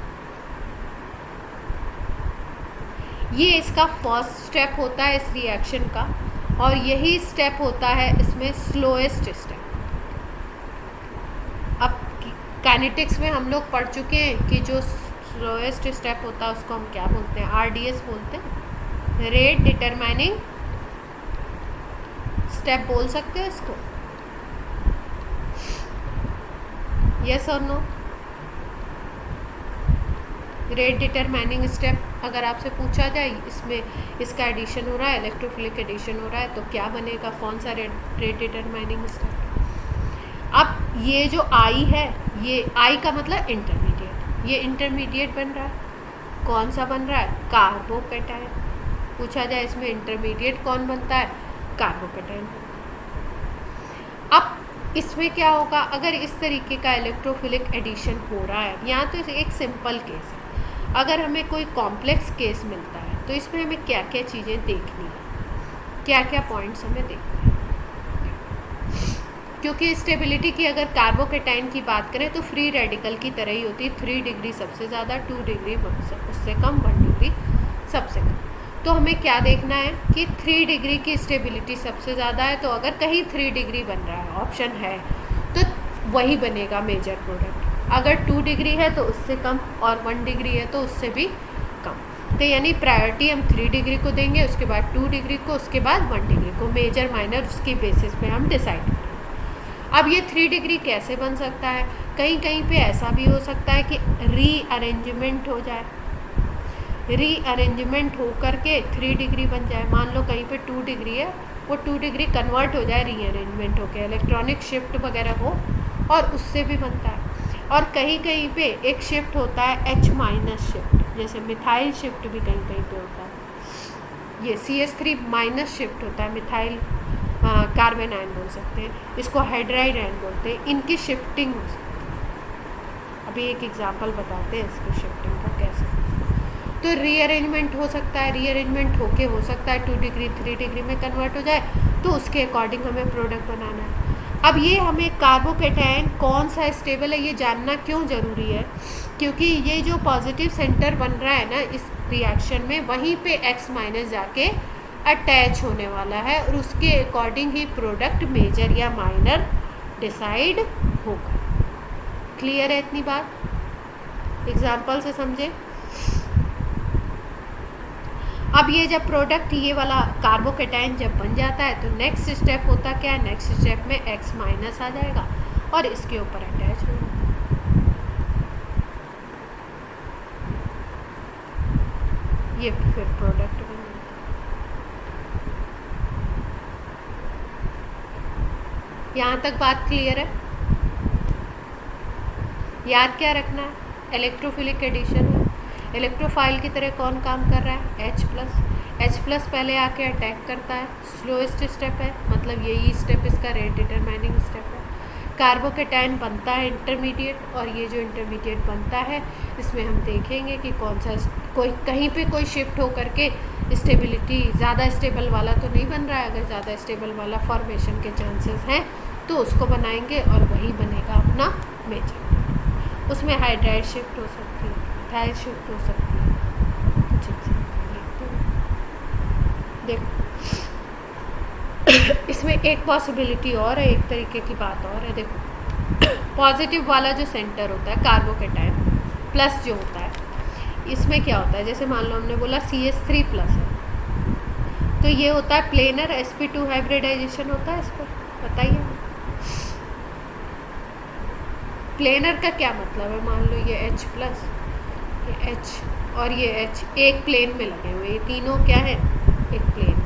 है। ये इसका फर्स्ट स्टेप होता है इस रिएक्शन का, और यही स्टेप होता है इसमें स्लोएस्ट स्टेप। अब काइनेटिक्स में हम लोग पढ़ चुके हैं कि जो स्लोएस्ट स्टेप होता है उसको हम क्या बोलते हैं, RDS बोलते हैं, रेट डिटरमाइनिंग स्टेप बोल सकते हो इसको, यस और नो। रेट डिटरमाइनिंग स्टेप अगर आपसे पूछा जाए, इसमें इसका एडिशन हो रहा है, इलेक्ट्रोफिलिक एडिशन हो रहा है, तो क्या बनेगा, कौन सा रेट डिटरमाइनिंग स्टेप। अब ये जो I है, ये I का मतलब इंटरमीडिएट, ये इंटरमीडिएट बन रहा है। कौन सा बन रहा है, कार्बोकैटायन। पूछा जाए इसमें इंटरमीडिएट कौन बनता है, कार्बोकैटायन। अब इसमें क्या होगा, अगर इस तरीके का इलेक्ट्रोफिलिक एडिशन हो रहा है, यहाँ तो एक सिंपल केस है। अगर हमें कोई कॉम्प्लेक्स केस मिलता है तो इसमें हमें क्या क्या चीज़ें देखनी है, क्या क्या पॉइंट्स हमें देखने हैं। क्योंकि स्टेबिलिटी की अगर कार्बोकैटायन की बात करें तो फ्री रेडिकल की तरह ही होती है। 3 डिग्री सबसे ज़्यादा, 2 डिग्री उससे कम, 1 डिग्री सबसे कम। तो हमें क्या देखना है कि 3 डिग्री की स्टेबिलिटी सबसे ज़्यादा है, तो अगर कहीं 3 डिग्री बन रहा है, ऑप्शन है, तो वही बनेगा मेजर प्रोडक्ट। अगर 2 डिग्री है तो उससे कम, और 1 डिग्री है तो उससे भी कम। तो यानी प्रायोरिटी हम 3 डिग्री को देंगे, उसके बाद 2 डिग्री को, उसके बाद 1 डिग्री को। मेजर माइनर उसके बेसिस पे हम डिसाइड करेंगे। अब ये 3 डिग्री कैसे बन सकता है, कहीं कहीं पे ऐसा भी हो सकता है कि रीअरेंजमेंट हो जाए, रीअरेंजमेंट हो करके 3 डिग्री बन जाए। मान लो कहीं पे 2 डिग्री है, वो 2 डिग्री कन्वर्ट हो जाए रीअरेंजमेंट होकर, इलेक्ट्रॉनिक शिफ्ट वगैरह हो, और उससे भी बनता है। और कहीं कहीं पे एक शिफ्ट होता है H- शिफ्ट, जैसे मिथाइल शिफ्ट भी कहीं कहीं पे होता है। ये CH3- शिफ्ट होता है, मिथाइल कार्बन आयन बोल सकते हैं, इसको हाइड्राइड आयन बोलते हैं। इनकी शिफ्टिंग हो सकती है। अभी एक एग्जांपल बताते हैं इसकी शिफ्टिंग का कैसे। तो रीअरेंजमेंट हो सकता है, रीअरेंजमेंट होके हो सकता है 2 डिग्री 3 डिग्री में कन्वर्ट हो जाए, तो उसके अकॉर्डिंग हमें प्रोडक्ट बनाना है। अब ये हमें कार्बोकैटायन कौन सा स्टेबल है ये जानना क्यों ज़रूरी है, क्योंकि ये जो पॉजिटिव सेंटर बन रहा है ना इस रिएक्शन में, वहीं पे X- जाके अटैच होने वाला है, और उसके अकॉर्डिंग ही प्रोडक्ट मेजर या माइनर डिसाइड होगा। क्लियर है इतनी बात, एग्जाम्पल से समझे। अब ये जब प्रोडक्ट ये वाला कार्बोकैटायन जब बन जाता है तो नेक्स्ट स्टेप होता क्या है, नेक्स्ट स्टेप में X- आ जाएगा और इसके ऊपर अटैच हो जाएगा। ये फिर प्रोडक्ट बन जाता है। यहाँ तक बात क्लियर है। याद क्या रखना है, इलेक्ट्रोफिलिक एडिशन है, इलेक्ट्रोफाइल की तरह कौन काम कर रहा है, H+ पहले आके अटैक करता है, स्लोएस्ट स्टेप है, मतलब यही स्टेप इसका रेट डिटरमाइनिंग स्टेप है। कार्बोकैटायन बनता है इंटरमीडिएट, और ये जो इंटरमीडिएट बनता है इसमें हम देखेंगे कि कौन सा कोई कहीं पे कोई शिफ्ट हो करके स्टेबिलिटी ज़्यादा स्टेबल वाला तो नहीं बन रहा है। अगर ज़्यादा स्टेबल वाला फॉर्मेशन के चांसेस हैं तो उसको बनाएंगे और वही बनेगा अपना मेजर। उसमें हाइड्राइड शिफ्ट हो सकती है, मिथाइल शिफ्ट हो सकती है, कुछ देखो। इसमें एक पॉसिबिलिटी और है, एक तरीके की बात और है। देखो पॉजिटिव वाला जो सेंटर होता है कार्बोकैटायन प्लस जो होता है, इसमें क्या होता है, जैसे मान लो हमने बोला CH3+ है, तो ये होता है प्लेनर sp2 हाइब्रिडाइजेशन होता है। इस पर बताइए प्लेनर का क्या मतलब है। मान लो ये H+, ये H और ये H एक प्लेन में लगे हुए, ये तीनों क्या है, एक प्लेन में।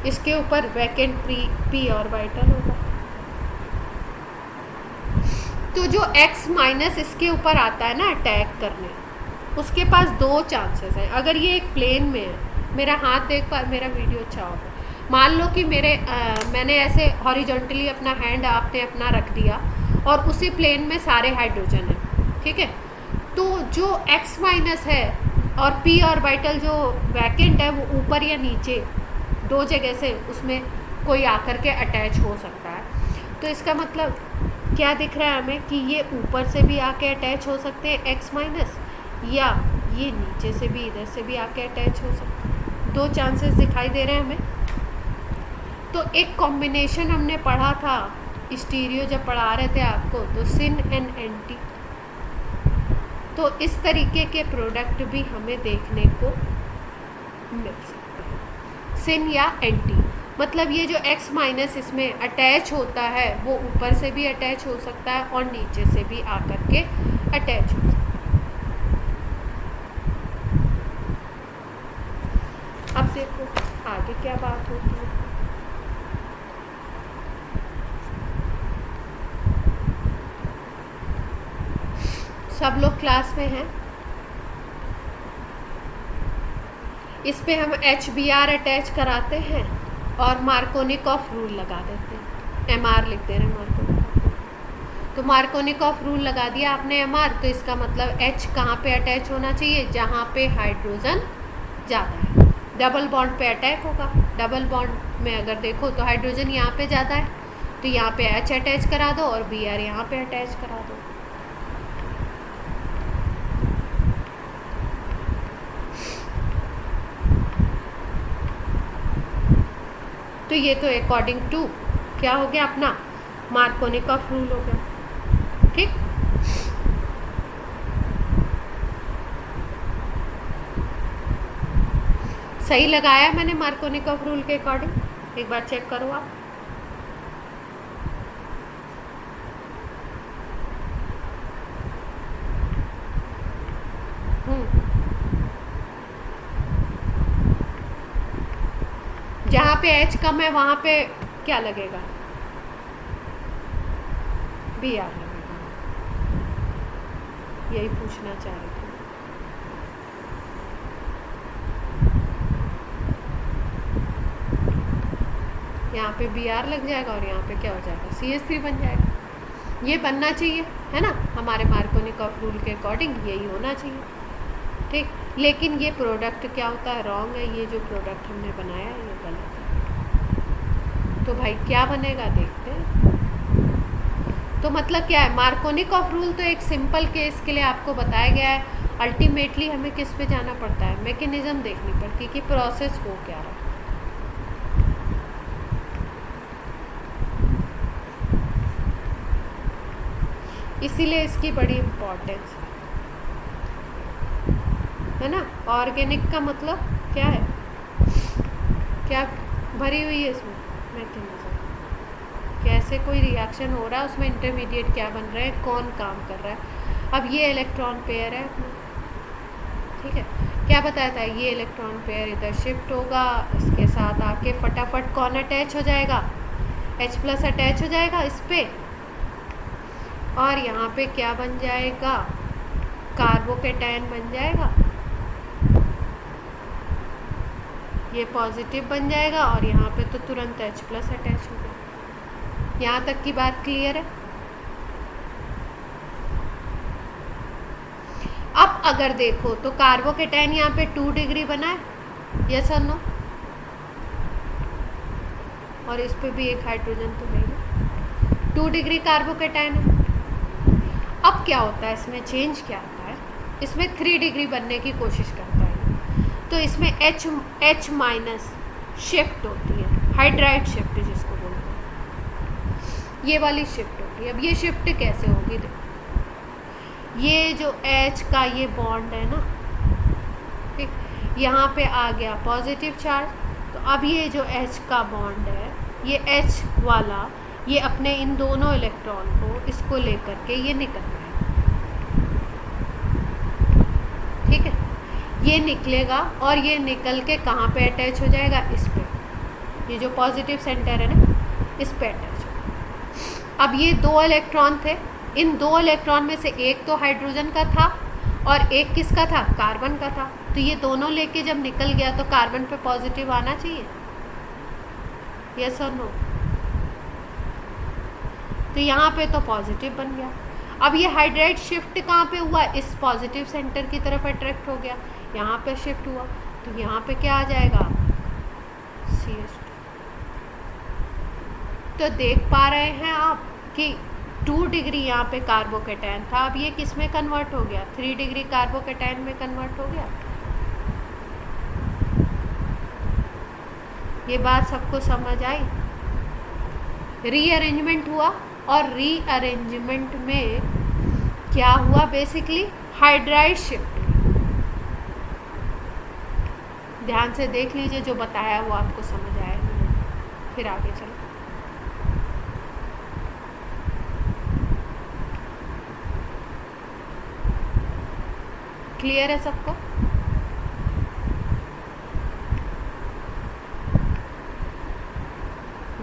इसके ऊपर वैकेंट पी ऑर्बिटल होगा। तो जो x माइनस इसके ऊपर आता है ना अटैक करने, उसके पास दो चांसेस हैं। अगर ये एक प्लेन में है, मेरा हाथ देख पा, मेरा वीडियो अच्छा होगा। मान लो कि मैंने ऐसे हॉरिजॉन्टली अपना हैंड आपने अपना रख दिया और उसी प्लेन में सारे हाइड्रोजन हैं, ठीक है। तो जो x माइनस है और p ऑर्बिटल जो वैकेंट है वो ऊपर या नीचे दो जगह से उसमें कोई आकर के अटैच हो सकता है। तो इसका मतलब क्या दिख रहा है हमें कि ये ऊपर से भी आके अटैच हो सकते हैं x माइनस, या ये नीचे से भी इधर से भी आके अटैच हो सकते हैं। दो चांसेस दिखाई दे रहे हैं हमें। तो एक कॉम्बिनेशन हमने पढ़ा था स्टीरियो जब पढ़ा रहे थे आपको, तो सिन एंड एंटी। तो इस तरीके के प्रोडक्ट भी हमें देखने को मिल सकते हैं, सिन या एंटी। मतलब ये जो x माइनस इसमें अटैच होता है वो ऊपर से भी अटैच हो सकता है और नीचे से भी आकर के अटैच हो सकता है। अब देखो आगे क्या बात होती है। सब लोग क्लास में हैं। इस पे हम HBr अटैच कराते हैं और मार्कोनिकॉफ रूल लगा देते हैं, MR लिख दे रहे हैं मार्कोनिकॉफ। तो मार्कोनिकॉफ रूल लगा दिया आपने MR, तो इसका मतलब H कहाँ पे अटैच होना चाहिए, जहाँ पे हाइड्रोजन ज़्यादा है। डबल बॉन्ड पे अटैक होगा। डबल बॉन्ड में अगर देखो तो हाइड्रोजन यहाँ पे ज़्यादा है, तो यहाँ पे H अटैच करा दो और Br यहाँ पे अटैच करा दो। तो ये तो अकॉर्डिंग टू क्या हो गया अपना मार्कोनिकॉफ रूल हो गया, ठीक। सही लगाया मैंने मार्कोनिकॉफ रूल के अकॉर्डिंग, एक बार चेक करो आप। जहाँ पे H कम है वहाँ पे क्या लगेगा, Br लगेगा। यही पूछना चाह रही थी। यहाँ पे Br लग जाएगा और यहाँ पे क्या हो जाएगा, CH3 बन जाएगा। ये बनना चाहिए, है ना, हमारे मार्कोनिकॉफ रूल के अकॉर्डिंग यही होना चाहिए, ठीक। लेकिन ये प्रोडक्ट क्या होता है, रॉन्ग है। ये जो प्रोडक्ट हमने बनाया है ये गलत है। तो भाई क्या बनेगा देखते हैं। तो मतलब क्या है, मार्कोनिकॉफ रूल तो एक सिंपल केस के लिए आपको बताया गया है। अल्टीमेटली हमें किस पे जाना पड़ता है, मैकेनिज्म देखनी पड़ती है कि प्रोसेस हो क्या रहा है। इसीलिए इसकी बड़ी इम्पोर्टेंस है ना। ऑर्गेनिक का मतलब क्या है, क्या भरी हुई है इसमें मैकेनिज्म, कैसे कोई रिएक्शन हो रहा है, उसमें इंटरमीडिएट क्या बन रहा है, कौन काम कर रहा है। अब ये इलेक्ट्रॉन पेयर है अपना, ठीक है। क्या बताया था, ये इलेक्ट्रॉन पेयर इधर शिफ्ट होगा, इसके साथ आके फटाफट कौन अटैच हो जाएगा, H+ अटैच हो जाएगा इस पे, और यहाँ पे क्या बन जाएगा, कार्बोकेटायन बन जाएगा। ये पॉजिटिव बन जाएगा और यहाँ पे तो तुरंत H+ अटैच हो गया। यहाँ तक की बात क्लियर है। अब अगर देखो तो कार्बोकेटायन यहाँ पे 2 डिग्री बना है, यस और नो, और इस पे भी एक हाइड्रोजन तो है, 2 डिग्री कार्बोकेटायन है। अब क्या होता है इसमें, चेंज क्या होता है, इसमें 3 डिग्री बनने की कोशिश करता है। तो इसमें H- शिफ्ट होती है, हाइड्राइड शिफ्ट जिसको बोलते हैं, ये वाली शिफ्ट होगी। अब ये शिफ्ट कैसे होगी, देखो ये जो H का ये बॉन्ड है ना, ठीक, यहाँ पे आ गया पॉजिटिव चार्ज। तो अब ये जो H का बॉन्ड है, ये H वाला ये अपने इन दोनों इलेक्ट्रॉन को इसको लेकर के ये निकल रहा है, ठीक है। ये निकलेगा और ये निकल के कहाँ पे अटैच हो जाएगा, इस पे, ये जो पॉजिटिव सेंटर है ना, इस पे अटैच हो। अब ये 2 इलेक्ट्रॉन थे, इन 2 इलेक्ट्रॉन में से एक तो हाइड्रोजन का था और एक किसका था, कार्बन का था। तो ये दोनों लेके जब निकल गया तो कार्बन पे पॉजिटिव आना चाहिए, यस और नो। तो यहाँ पे तो पॉजिटिव बन गया। अब ये हाइड्राइड शिफ्ट कहाँ पे हुआ, इस पॉजिटिव सेंटर की तरफ अट्रैक्ट हो गया, यहाँ पे शिफ्ट हुआ, तो यहाँ पे क्या आ जाएगा, CH2। तो देख पा रहे हैं आप कि 2 डिग्री यहाँ पे कार्बोकेटायन था, अब ये किस में कन्वर्ट हो गया, 3 डिग्री कार्बोकेटायन में कन्वर्ट हो गया। ये बात सबको समझ आई। रीअरेंजमेंट हुआ और रीअरेंजमेंट में क्या हुआ, बेसिकली हाइड्राइड शिफ्ट। ध्यान से देख लीजिए, जो बताया वो आपको समझ आया, फिर आगे चलो। क्लियर है सबको?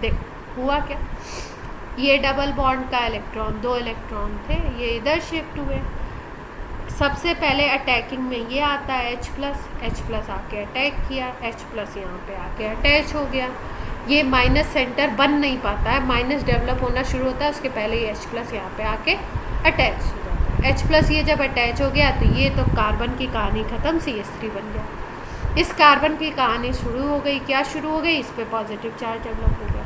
देख हुआ क्या, ये डबल बॉन्ड का इलेक्ट्रॉन, 2 इलेक्ट्रॉन थे, ये इधर शिफ्ट हुए। सबसे पहले अटैकिंग में ये आता है H+ आके अटैक किया, H+ यहाँ पे आके अटैच हो गया। ये माइनस सेंटर बन नहीं पाता है, माइनस डेवलप होना शुरू होता है, उसके पहले ये H+ यहाँ पे आके अटैच हो जाता है। H+ ये जब अटैच हो गया तो ये तो कार्बन की कहानी ख़त्म, CH3 बन गया। इस कार्बन की कहानी शुरू हो गई, क्या शुरू हो गई, इस पर पॉजिटिव चार्ज डेवलप हो गया।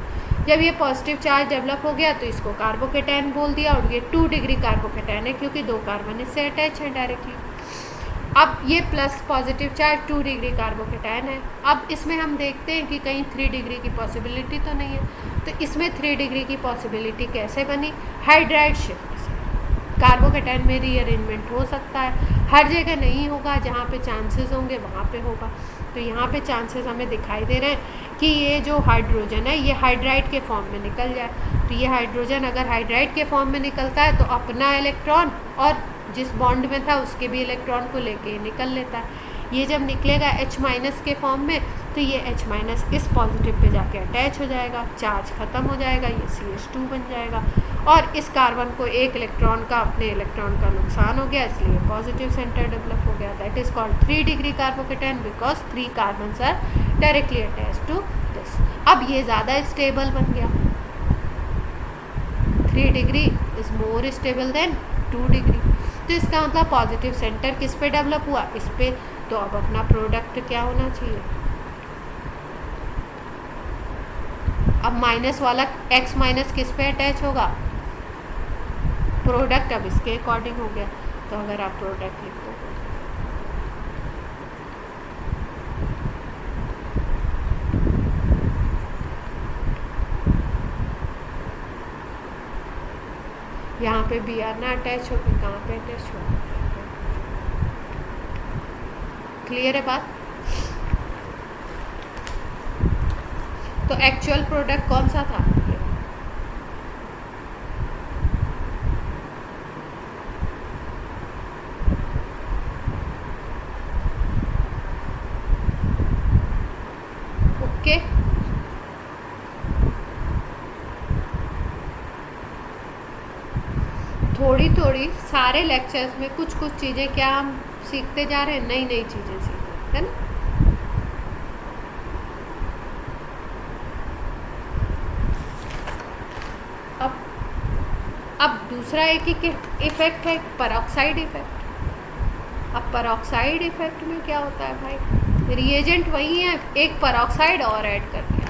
जब ये पॉजिटिव चार्ज डेवलप हो गया तो इसको कार्बोकेटायन बोल दिया, और ये 2 डिग्री कार्बोकेटायन है क्योंकि 2 कार्बन इससे अटैच है डायरेक्टली। अब ये plus positive charge 2 degree carbocation है। अब इसमें हम देखते हैं कि कहीं 3 डिग्री की पॉसिबिलिटी तो नहीं है, तो इसमें 3 डिग्री की पॉसिबिलिटी कैसे बनी, हाइड्राइड शिफ्ट से। कार्बोकेटायन में रीअरेंजमेंट हो सकता है, हर जगह नहीं होगा, जहाँ पे चांसेस होंगे वहाँ पे होगा। तो यहाँ पे चांसेस हमें दिखाई दे रहे हैं कि ये जो हाइड्रोजन है ये हाइड्राइड के फॉर्म में निकल जाए। तो ये हाइड्रोजन अगर हाइड्राइड के फॉर्म में निकलता है तो अपना इलेक्ट्रॉन और जिस बॉन्ड में था उसके भी इलेक्ट्रॉन को लेके निकल लेता है। ये जब निकलेगा H- के फॉर्म में तो ये H- इस पॉजिटिव पे जाके अटैच हो जाएगा, चार्ज ख़त्म हो जाएगा, ये CH2 बन जाएगा। और इस कार्बन को एक इलेक्ट्रॉन का, अपने इलेक्ट्रॉन का नुकसान हो गया, इसलिए पॉजिटिव सेंटर डेवलप हो गया। That is called 3 degree carbocation because 3 carbons are directly attach to this. अब ये ज़्यादा स्टेबल बन गया, 3 degree is more stable than 2 degree. तो इसका मतलब पॉजिटिव सेंटर किस पे डेवलप हुआ, इस पे। तो अब अपना प्रोडक्ट क्या होना चाहिए, अब माइनस वाला X- किस पे अटैच होगा, प्रोडक्ट अब इसके अकॉर्डिंग हो गया। तो अगर आप प्रोडक्ट लिख दो यहाँ पे Br ना अटैच हो, फिर कहाँ पे अटैच हो, क्लियर है बात। तो एक्चुअल प्रोडक्ट कौन सा था, ओके। थोड़ी थोड़ी सारे लेक्चर्स में कुछ कुछ चीज़ें क्या हम सीखते जा रहे हैं, नई नई चीज़ें सीख रहे हैं, है ना। अब दूसरा एक इफेक्ट है पेरोक्साइड इफेक्ट। अब पेरोक्साइड इफेक्ट में क्या होता है भाई, रिएजेंट वही है, एक पेरोक्साइड और ऐड कर दिया।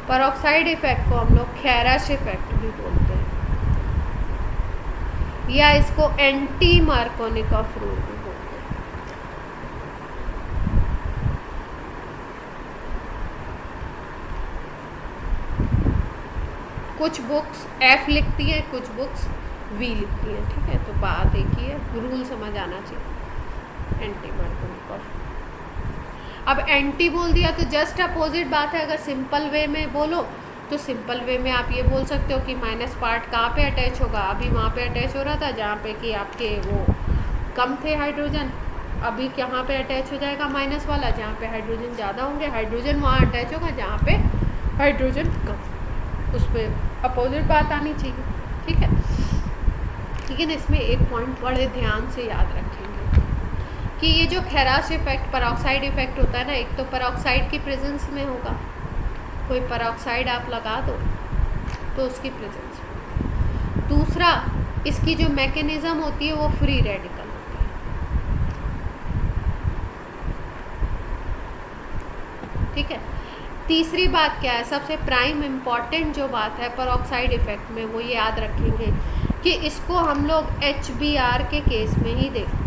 पेरोक्साइड इफेक्ट को हम लोग खैराश इफेक्ट भी बोलते हैं, या इसको एंटी मार्कोनिकॉफ रूल भी बोलते हैं। कुछ बुक्स F लिखती हैं, कुछ बुक्स V लिखती हैं, ठीक है। तो बात एक ही है, रूल समझ आना चाहिए। एंटी मार्कोनिकॉफ, अब एंटी बोल दिया तो जस्ट अपोजिट बात है। अगर सिंपल वे में बोलो तो सिंपल वे में आप ये बोल सकते हो कि माइनस पार्ट कहाँ पे अटैच होगा, अभी वहाँ पे अटैच हो रहा था जहाँ पे कि आपके वो कम थे हाइड्रोजन, अभी कहाँ पे अटैच हो जाएगा माइनस वाला, जहाँ पे हाइड्रोजन ज़्यादा होंगे, हाइड्रोजन वहाँ अटैच होगा जहाँ पे हाइड्रोजन कम, उस पर अपोजिट बात आनी चाहिए। ठीक है, लेकिन इसमें एक पॉइंट बड़े ध्यान से याद रखेंगे कि ये जो खेरास इफेक्ट, पेरोक्साइड इफेक्ट होता है ना, एक तो पेरोक्साइड की प्रेजेंस में होगा, कोई पेरोक्साइड आप लगा दो तो उसकी प्रेजेंस में। दूसरा, इसकी जो मैकेनिज्म होती है वो फ्री रेडिकल होती है। ठीक है, तीसरी बात क्या है, सबसे प्राइम इम्पॉर्टेंट जो बात है पेरोक्साइड इफेक्ट में, वो ये याद रखेंगे कि इसको हम लोग HBr के केस में ही देखते हैं।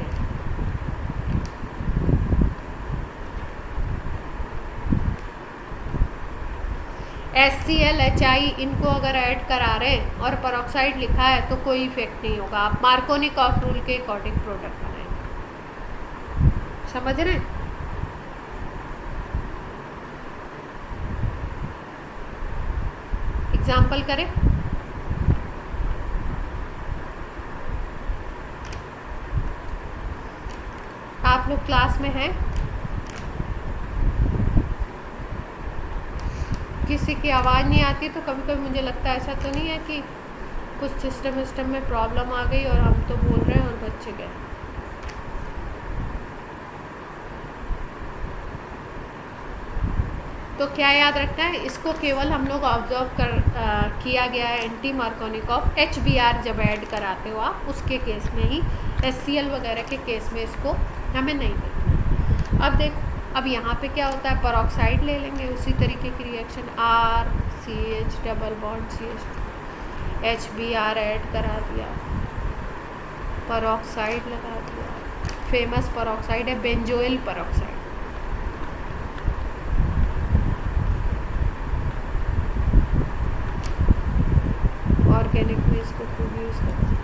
HCl HI इनको अगर ऐड करा रहे हैं और पेरोक्साइड लिखा है तो कोई इफेक्ट नहीं होगा, आप मार्कोनिकॉफ रूल के अकॉर्डिंग प्रोडक्ट बनाएंगे। समझ रहे हैं? एग्जाम्पल करें, आप लोग क्लास में हैं, किसी की आवाज़ नहीं आती, तो कभी कभी मुझे लगता है ऐसा तो नहीं है कि कुछ सिस्टम में प्रॉब्लम आ गई और हम तो बोल रहे हैं और बच्चे गए। तो क्या याद रखना है, इसको केवल हम लोग ऑब्जर्व किया गया है एंटी मार्कोनिकॉफ HBr जब ऐड कराते हो आप, उसके केस में ही, HCl वगैरह के केस में इसको हमें नहीं देखना। अब देखो, अब यहाँ पे क्या होता है, पेरोक्साइड ले लेंगे, उसी तरीके की reaction, RCH double bond CH, HBr add करा दिया, पेरोक्साइड लगा दिया, फेमस पेरोक्साइड है बेंजोइल पेरोक्साइड। ऑर्गेनिक में इसको खूब यूज़ करते हैं।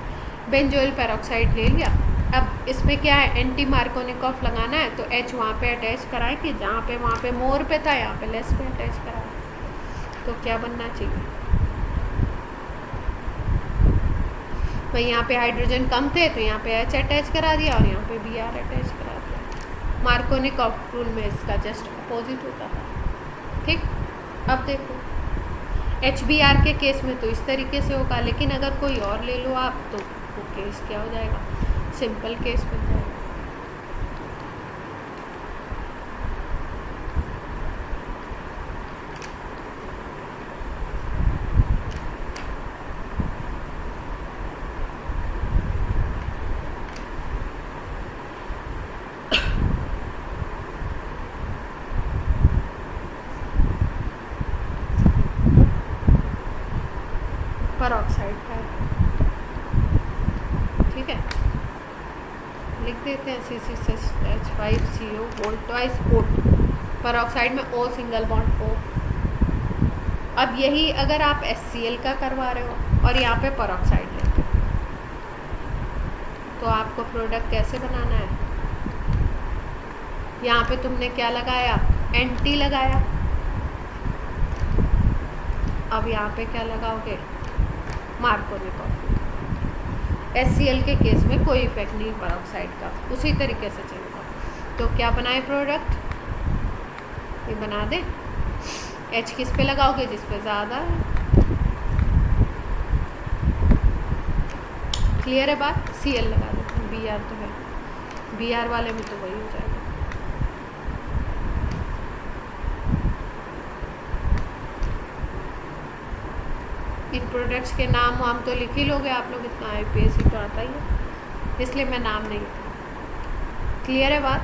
बेंजोइल पेरोक्साइड ले लिया, अब इसमें क्या है, एंटी मार्कोनिकॉफ लगाना है तो H वहाँ पे अटैच कराएं कि जहाँ पे वहाँ पे मोर पे था, यहाँ पे लेस पे अटैच कराएं, तो क्या बनना चाहिए भाई, यहाँ पे हाइड्रोजन कम थे तो यहाँ पे H अटैच करा दिया और यहाँ पे Br अटैच करा दिया। मार्कोनिकॉफ रूल में इसका जस्ट अपोजिट होता है। ठीक, अब देखो HBr के केस में तो इस तरीके से होगा, लेकिन अगर कोई और ले लो आप तो वो केस क्या हो जाएगा, सिंपल केस बन जाएगा। पेरोक्साइड का, ठीक है, लिख देते हैं CH5CO वोल्ट ट्वाइस कोट, पेरोक्साइड में O सिंगल बॉन्ड O। अब यही अगर आप HCl का करवा रहे हो और यहाँ पे पेरोक्साइड लेते हो तो आपको प्रोडक्ट कैसे बनाना है, यहाँ पे तुमने क्या लगाया, एंटी लगाया, अब यहाँ पे क्या लगाओगे, मार्कोनिकॉफ। HCl के केस में कोई इफेक्ट नहीं पेरोक्साइड का, उसी तरीके से चलेगा। तो क्या बनाए प्रोडक्ट, ये बना दे, H किस पे लगाओगे, जिस पे ज़्यादा है। क्लियर है बात, Cl लगा दो, Br तो है, Br वाले में तो वही हो जाएगा। इन प्रोडक्ट्स के नाम वाम तो लिख ही लोगे आप लोग, इतना IPSC तो आता ही है, इसलिए मैं नाम नहीं लिखा। क्लियर है बात?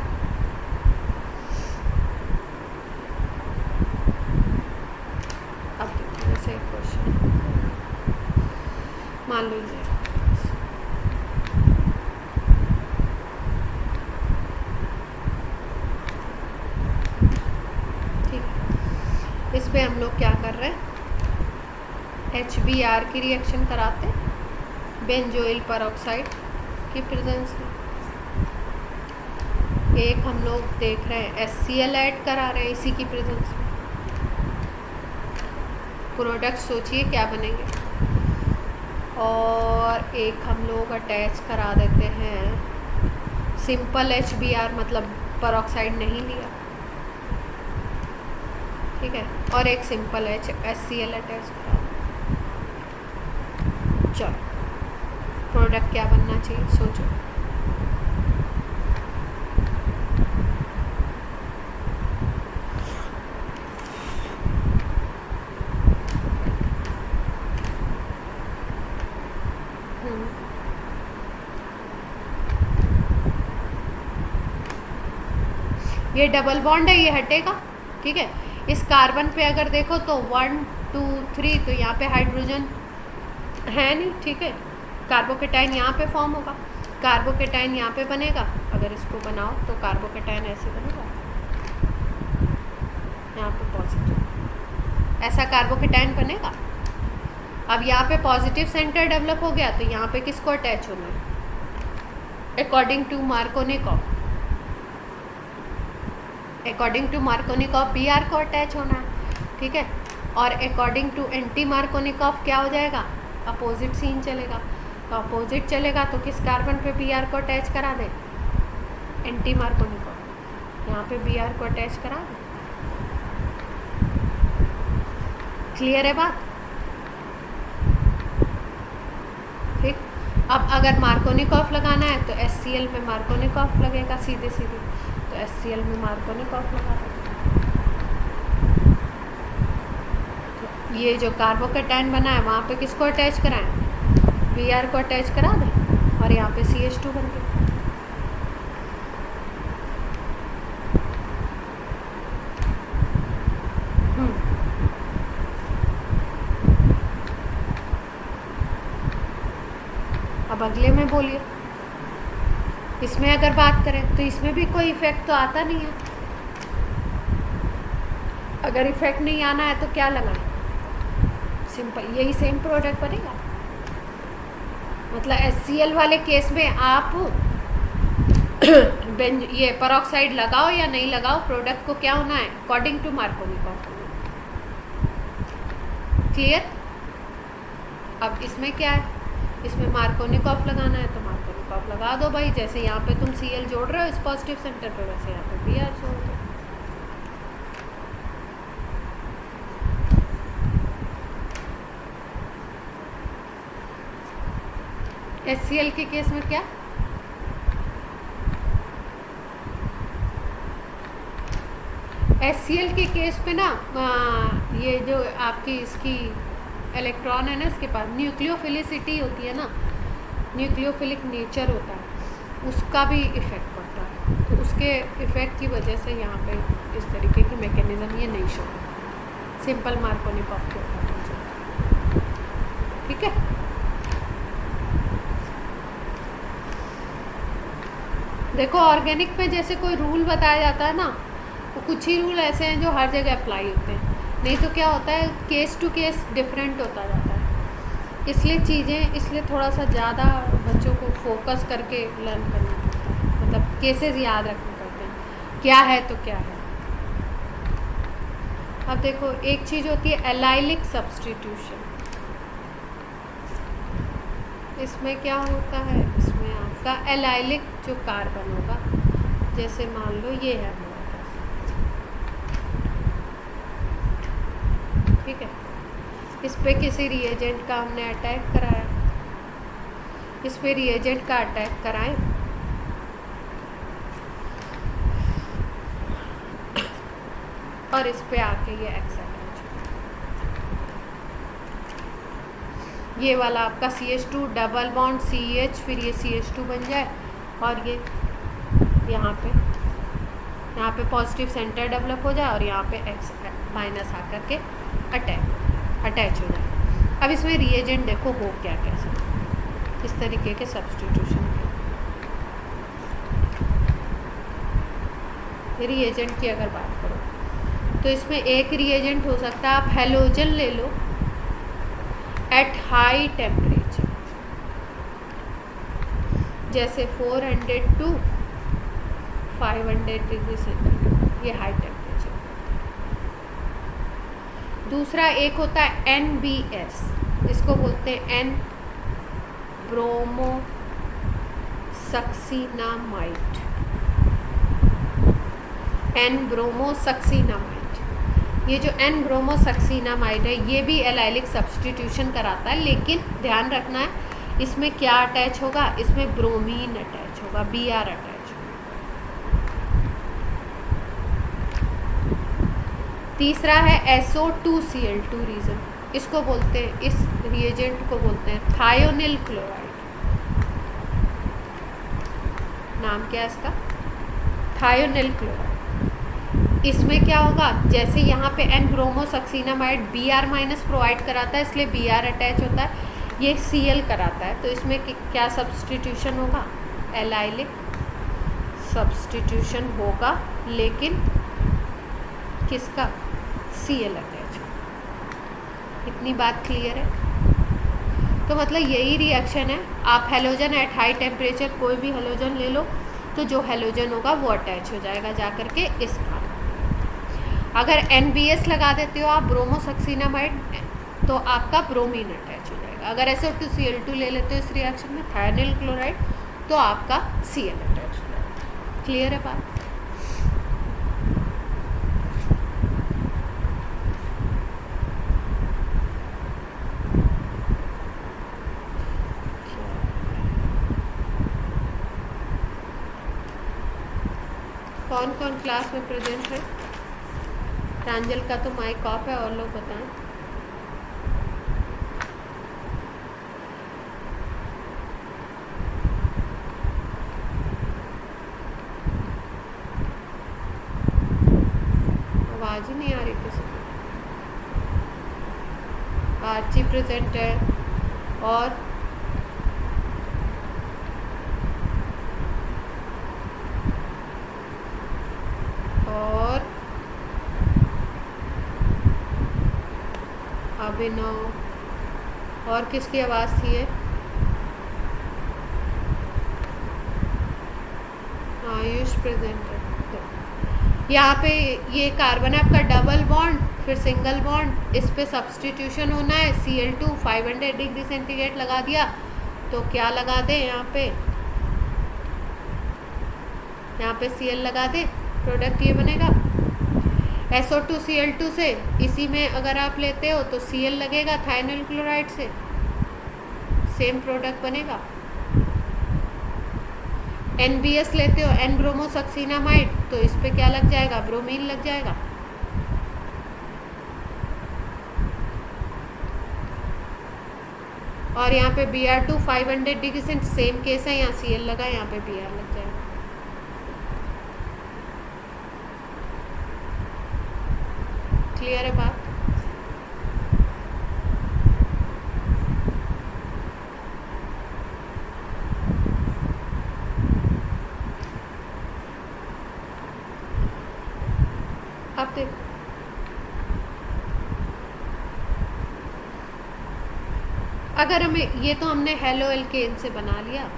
अब देखो जैसे एक क्वेश्चन मान लीजिए, ठीक है, इस पे हम लोग क्या कर रहे हैं, HBr की रिएक्शन कराते हैं बेंजोइल पेरोक्साइड की प्रेजेंस में। एक हम लोग देख रहे हैं HCl ऐड करा रहे हैं इसी की प्रेजेंस में। प्रोडक्ट सोचिए क्या बनेंगे। और एक हम लोग अटैच करा देते हैं सिंपल HBr, मतलब परऑक्साइड नहीं लिया, ठीक है, और एक सिंपल HCl अटैच करा। चलो प्रोडक्ट क्या बनना चाहिए सोचो। ये डबल बॉन्ड है, ये हटेगा, ठीक है। इस कार्बन पे अगर देखो तो 1 2 3, तो यहाँ पे हाइड्रोजन है नहीं, ठीक है। कार्बोकेटाइन यहाँ पे फॉर्म होगा, कार्बोकेटाइन यहाँ पे बनेगा। अगर इसको बनाओ तो कार्बोकेटाइन ऐसे बनेगा, यहाँ पे पॉजिटिव, ऐसा कार्बोकेटाइन बनेगा। अब यहाँ पे पॉजिटिव सेंटर डेवलप हो गया, तो यहाँ पे किसको अटैच होना है? According to Markovnikov, according to Markovnikov Br को अटैच होना है, ठीक है। और अकॉर्डिंग टू एंटी मार्कोनिकॉफ क्या हो जाएगा? अपोजिट सीन चलेगा। तो अपोजिट चलेगा तो किस कार्बन पे Br को अटैच करा दे? एंटी मार्कोनिकॉफ, यहाँ पे Br को अटैच करा दे। क्लियर है बात? ठीक। अब अगर मार्कोनिकॉफ लगाना है तो HCl में मार्कोनिकॉफ लगेगा सीधे सीधे, तो HCl में मार्कोनिकॉफ लगा देंगे। तो ये जो कार्बोकेटाइन बना है वहाँ पे किसको अटैच कराएं? Br को अटैच करा दें, और यहाँ पे CH2 बन गया। अब अगले में बोलिए। इसमें अगर बात करें तो इसमें भी कोई इफेक्ट तो आता नहीं है। अगर इफेक्ट नहीं आना है तो क्या लगाएं? सिंपल यही सेम प्रोडक्ट बनेगा। मतलब HCl वाले केस में आप ये परऑक्साइड लगाओ या नहीं लगाओ, प्रोडक्ट को क्या होना है? According to Markovnikov. क्लियर? अब इसमें क्या है? इसमें मार्कोनिकॉफ लगाना है तो मार्कोनिकॉफ लगा दो भाई। जैसे यहाँ पे तुम Cl जोड़ रहे हो इस पॉजिटिव सेंटर पे, वैसे यहाँ पे Br जोड़ दो। HCl के केस में क्या? HCl के केस पे ना ये जो आपकी इसकी इलेक्ट्रॉन है ना, इसके पास न्यूक्लियोफिलिसिटी होती है ना, न्यूक्लियोफिलिक नेचर होता है, उसका भी इफ़ेक्ट पड़ता है। तो उसके इफ़ेक्ट की वजह से यहाँ पे इस तरीके की मैकेनिज़्म ये नहीं शो होता, सिंपल मार्कोनिकॉफ के ऊपर। ठीक है। देखो ऑर्गेनिक में जैसे कोई रूल बताया जाता है ना, तो कुछ ही रूल ऐसे हैं जो हर जगह अप्लाई होते हैं, नहीं तो क्या होता है केस टू केस डिफरेंट होता जाता है। इसलिए थोड़ा सा ज़्यादा बच्चों को फोकस करके लर्न करना पड़ता है, मतलब केसेस याद रखने पड़ते हैं, क्या है तो क्या है। अब देखो एक चीज़ होती है एलाइलिक सब्स्टिट्यूशन। इसमें क्या होता है? इसमें आपका एलाइलिक जो कार्बन होगा, जैसे मान लो ये है हमारे पास, ठीक है, इस पे किसी रिएजेंट का हमने अटैक कराया, इस पे रिएजेंट का अटैक कराएं, और इस पे आके ये एक्सेप्ट, ये वाला आपका CH2 डबल बॉन्ड CH, फिर ये CH2 बन जाए, और ये यहाँ पे पॉजिटिव सेंटर डेवलप हो जाए, और यहाँ पे X माइनस आकर के अटैच हो जाए। अब इसमें रिएजेंट देखो हो क्या कैसे, इस तरीके के सब्स्टिट्यूशन। रिएजेंट की अगर बात करो तो इसमें एक रिएजेंट हो सकता है, आप हेलोजन ले लो एट हाई टेम्परेचर, जैसे 400 to 500 डिग्री सेंटीग्रेड, ये हाई टेम्परेचर। दूसरा एक होता है NBS, इसको बोलते हैं एन ब्रोमोसक्सीनामाइड। एन ब्रोमोसक्सीनामाइड, ये जो एन ब्रोमोसक्सीनामाइड है ये भी एलाइलिक सब्सटीट्यूशन कराता है, लेकिन ध्यान रखना है इसमें क्या अटैच होगा, इसमें ब्रोमीन अटैच होगा, Br अटैच होगा। तीसरा है SO2Cl2 रीजन, इसको बोलते हैं, इस रिएजेंट को बोलते हैं थायोनिल क्लोराइड। नाम क्या है इसका, थायोनिल क्लोराइड। इसमें क्या होगा, जैसे यहाँ पे एन ब्रोमोसक्सीनामाइड Br माइनस प्रोवाइड कराता है, इसलिए Br अटैच होता है, ये Cl कराता है, तो इसमें क्या सब्सटीट्यूशन होगा, एलाइलिक सब्सटीट्यूशन होगा, लेकिन किसका, Cl अटैच होगा। इतनी बात क्लियर है। तो मतलब यही रिएक्शन है, आप हेलोजन एट हाई टेम्परेचर कोई भी हेलोजन ले लो, तो जो हेलोजन होगा वो अटैच हो जाएगा जा करके इस कार्बन। अगर NBS लगा देते हो आप ब्रोमोसक्सीनामाइड, तो आपका ब्रोमीन अटैच हो जाएगा। अगर SO2Cl2 ले लेते हो इस रिएक्शन में थायोनिल क्लोराइड, तो आपका Cl अटैच हो जाएगा। क्लियर है बात। कौन कौन क्लास में प्रेजेंट है, प्रांजल का तो माइक ऑफ है, और लोग बताएं। आवाज ही नहीं आ रही किसी को। आरची प्रेजेंट है, और अभिनव, और किसकी आवाज़ थी ये, आयुष प्रेजेंट है। यहाँ पे ये कार्बन है आपका डबल बॉन्ड, फिर सिंगल बॉन्ड, इस पे सब्सटीट्यूशन होना है, Cl2 500 डिग्री सेंटीग्रेड लगा दिया, तो क्या लगा दे यहाँ पे Cl लगा दे, प्रोडक्ट ये बनेगा। SO2Cl2 से इसी में अगर आप लेते हो तो Cl लगेगा थायोनिल क्लोराइड से, सेम प्रोडक्ट बनेगा। NBS लेते हो एन ब्रोमोसक्सीनामाइड, तो इस पे क्या लग जाएगा, ब्रोमीन लग जाएगा। और यहाँ पे Br2 500 डिग्री से सेम केस है, यहाँ Cl लगा, यहाँ पे Br लग जाएगा। क्लियर है बात। अब देखो, अगर हमें ये, तो हमने हेलो एल्केन से बना लिया,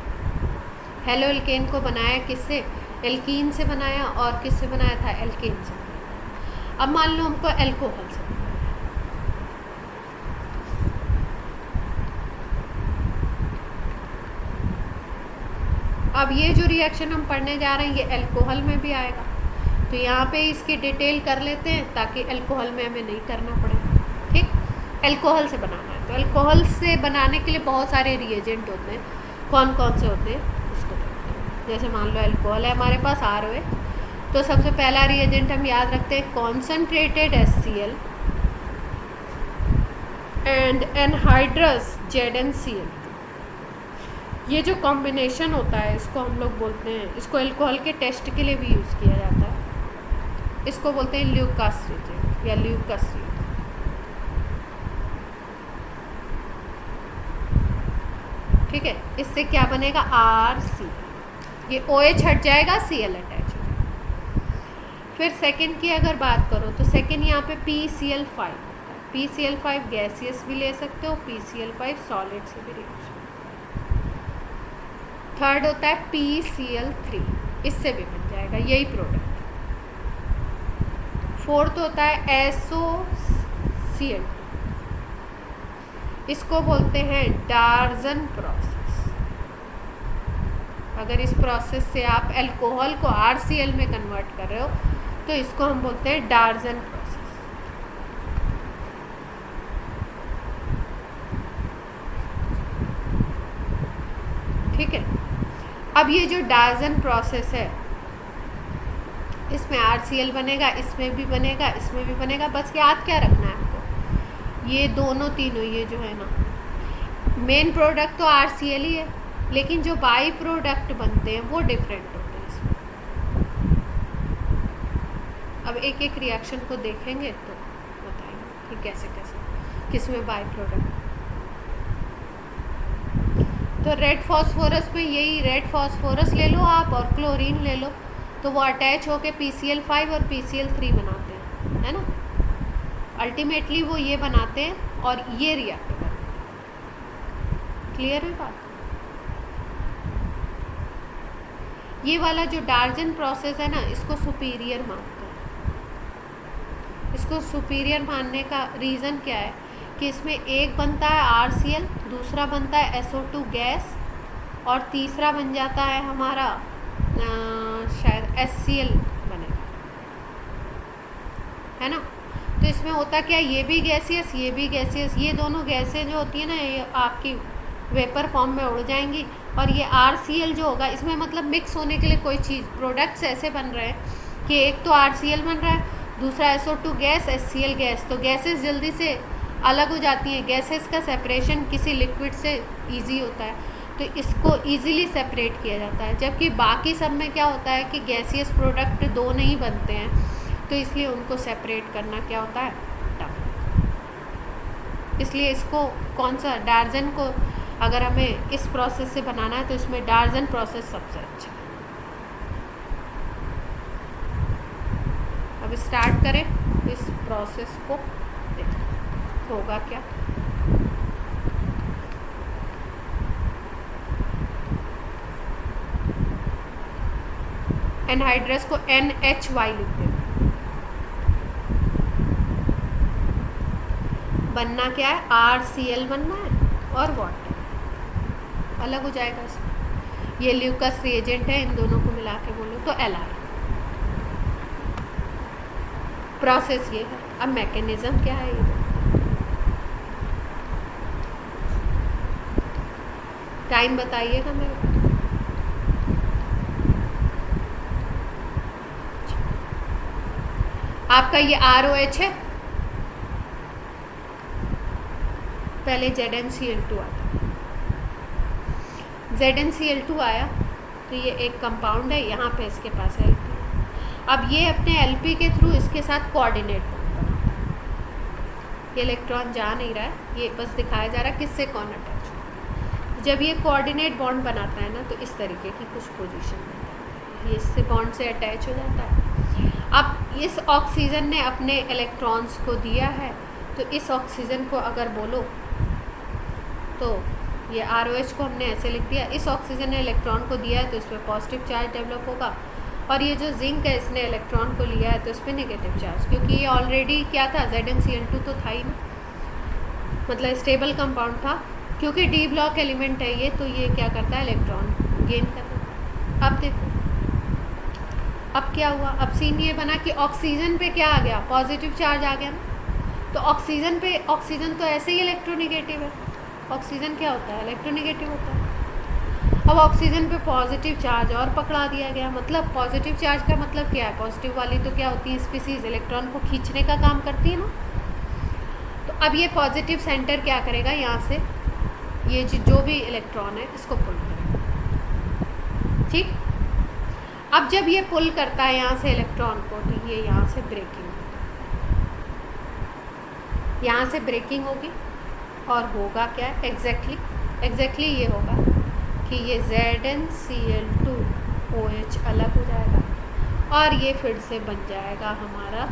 हेलो एल्केन को बनाया किससे, एल्कीन से बनाया, और किससे बनाया था, एल्केन से। अब मान लो हमको अल्कोहल से, अब ये जो रिएक्शन हम पढ़ने जा रहे हैं ये अल्कोहल में भी आएगा, तो यहाँ पे इसकी डिटेल कर लेते हैं ताकि अल्कोहल में हमें नहीं करना पड़े। ठीक, अल्कोहल से बनाना है, तो अल्कोहल से बनाने के लिए बहुत सारे रिएजेंट होते हैं, कौन कौन से होते हैं उसको देखते हैं। जैसे मान लो अल्कोहल है हमारे पास ROA, तो सबसे पहला रिएजेंट हम याद रखते हैं concentrated HCl and anhydrous ZnCl। ये जो कॉम्बिनेशन होता है इसको हम लोग बोलते हैं, इसको अल्कोहल के टेस्ट के लिए भी यूज़ किया जाता है, इसको बोलते हैं ल्यूकास रिएजेंट या ल्यूकास रिएजेंट। ठीक है, इससे क्या बनेगा, RC, ये OH हट जाएगा, Cl अटैच हो जाएगा। फिर सेकंड की अगर बात करो तो सेकंड यहाँ पे PCl5 होता है, PCl5 गैसियस भी ले सकते हो, PCl5 सॉलिड से भी रिएक्शन। थर्ड होता है PCl3, इससे भी बन जाएगा यही प्रोडक्ट। फोर्थ होता है Cl2। इसको बोलते हैं डार्जन प्रोसेस। अगर इस प्रोसेस से आप अल्कोहल को RCl में कन्वर्ट कर रहे हो तो इसको हम बोलते हैं डार्जन प्रोसेस। ठीक है। अब ये जो डार्जन प्रोसेस है, इसमें RCl बनेगा, इसमें भी बनेगा, इसमें भी बनेगा। बस याद क्या रखना है आपको, ये दोनों तीनों ये जो है ना, मेन प्रोडक्ट तो RCl ही है, लेकिन जो बाई प्रोडक्ट बनते हैं वो डिफरेंट होते हैं इसमें। अब एक एक रिएक्शन को देखेंगे तो बताएंगे कि कैसे कैसे किसमें बाई प्रोडक्ट। तो रेड फॉस्फोरस में यही, रेड फॉस्फोरस ले लो आप और क्लोरीन ले लो, तो वो अटैच होके PCl5 और PCl3 बनाते हैं, है ना। अल्टीमेटली वो ये बनाते हैं और ये रिएक्ट करते हैं। क्लियर है बात। ये वाला जो डार्जन प्रोसेस है ना, इसको सुपीरियर मानते हैं। इसको सुपीरियर मानने का रीज़न क्या है कि इसमें एक बनता है RCl, दूसरा बनता है SO2 गैस, और तीसरा बन जाता है हमारा शायद HCl बनेगा, है ना। तो इसमें होता क्या है, ये भी गैसियस, ये भी गैसियस, ये दोनों गैसें जो होती है ना, ये आपकी वेपर फॉर्म में उड़ जाएंगी, और ये RCl जो होगा इसमें मतलब मिक्स होने के लिए कोई चीज़, प्रोडक्ट्स ऐसे बन रहे हैं कि एक तो RCl बन रहा है, दूसरा SO2 गैस, HCl गैस। तो गैसेस जल्दी से अलग हो जाती हैं। गैसेस का सेपरेशन किसी लिक्विड से इजी होता है, तो इसको इजीली सेपरेट किया जाता है। जबकि बाकी सब में क्या होता है कि गैसियस प्रोडक्ट दो नहीं बनते हैं, तो इसलिए उनको सेपरेट करना क्या होता है, टफ। इसलिए इसको कौन सा, डार्जन को अगर हमें इस प्रोसेस से बनाना है तो इसमें डार्जन प्रोसेस सबसे अच्छा है। अब स्टार्ट करें इस प्रोसेस को, देखें होगा क्या। एनहाइड्रस को NHY लिखते हैं। बनना क्या है, RCl बनना है और वाटर अलग हो जाएगा इसमें। ये ल्यूकस रिएजेंट है, इन दोनों को मिला के बोलो तो LR। प्रोसेस ये है। अब मैकेनिज्म क्या है, ये टाइम बताइएगा मेरे को। आपका ये ROH है, पहले ZnCl2 आता है। ZnCl2 आया तो ये एक कंपाउंड है, यहाँ पे इसके पास LP। अब ये अपने LP के थ्रू इसके साथ कोऑर्डिनेट बनाता है। ये इलेक्ट्रॉन जा नहीं रहा है, ये बस दिखाया जा रहा है किससे कौन अटैच है। जब ये कोऑर्डिनेट बॉन्ड बनाता है ना, तो इस तरीके की कुछ पोजीशन बनता है, ये इससे बॉन्ड से अटैच हो जाता है। अब इस ऑक्सीजन ने अपने इलेक्ट्रॉन्स को दिया है, तो इस ऑक्सीजन को अगर बोलो तो ये ROH को हमने ऐसे लिख दिया। इस ऑक्सीजन ने इलेक्ट्रॉन को दिया है तो इसमें पॉजिटिव चार्ज डेवलप होगा, और ये जो जिंक है इसने इलेक्ट्रॉन को लिया है तो इसमें नेगेटिव चार्ज, क्योंकि ये ऑलरेडी क्या था, ZnCl2 तो था ही ना, मतलब स्टेबल कंपाउंड था। क्योंकि डी ब्लॉक एलिमेंट है ये, तो ये क्या करता है, इलेक्ट्रॉन गेन करता है। अब देखो अब क्या हुआ, अब सीन ये बना कि ऑक्सीजन पे क्या आ गया, पॉजिटिव चार्ज आ गया ना। तो ऑक्सीजन पे, ऑक्सीजन तो ऐसे ही इलेक्ट्रोनिगेटिव है, ऑक्सीजन क्या होता है, इलेक्ट्रोनिगेटिव होता है। अब ऑक्सीजन पे पॉजिटिव चार्ज और पकड़ा दिया गया। मतलब पॉजिटिव चार्ज का मतलब क्या है, पॉजिटिव वाली तो क्या होती है, स्पीसीज इलेक्ट्रॉन को खींचने का काम करती है ना। तो अब ये पॉजिटिव सेंटर क्या करेगा, यहाँ से ये जो भी इलेक्ट्रॉन है इसको पुल करेगा। ठीक, अब जब ये पुल करता है यहाँ से इलेक्ट्रॉन को, तो ये यहाँ से ब्रेकिंग होगी, यहाँ से ब्रेकिंग होगी, और होगा क्या, एग्जैक्टली ये होगा कि ये ZnCl2OH अलग हो जाएगा, और ये फिर से बन जाएगा हमारा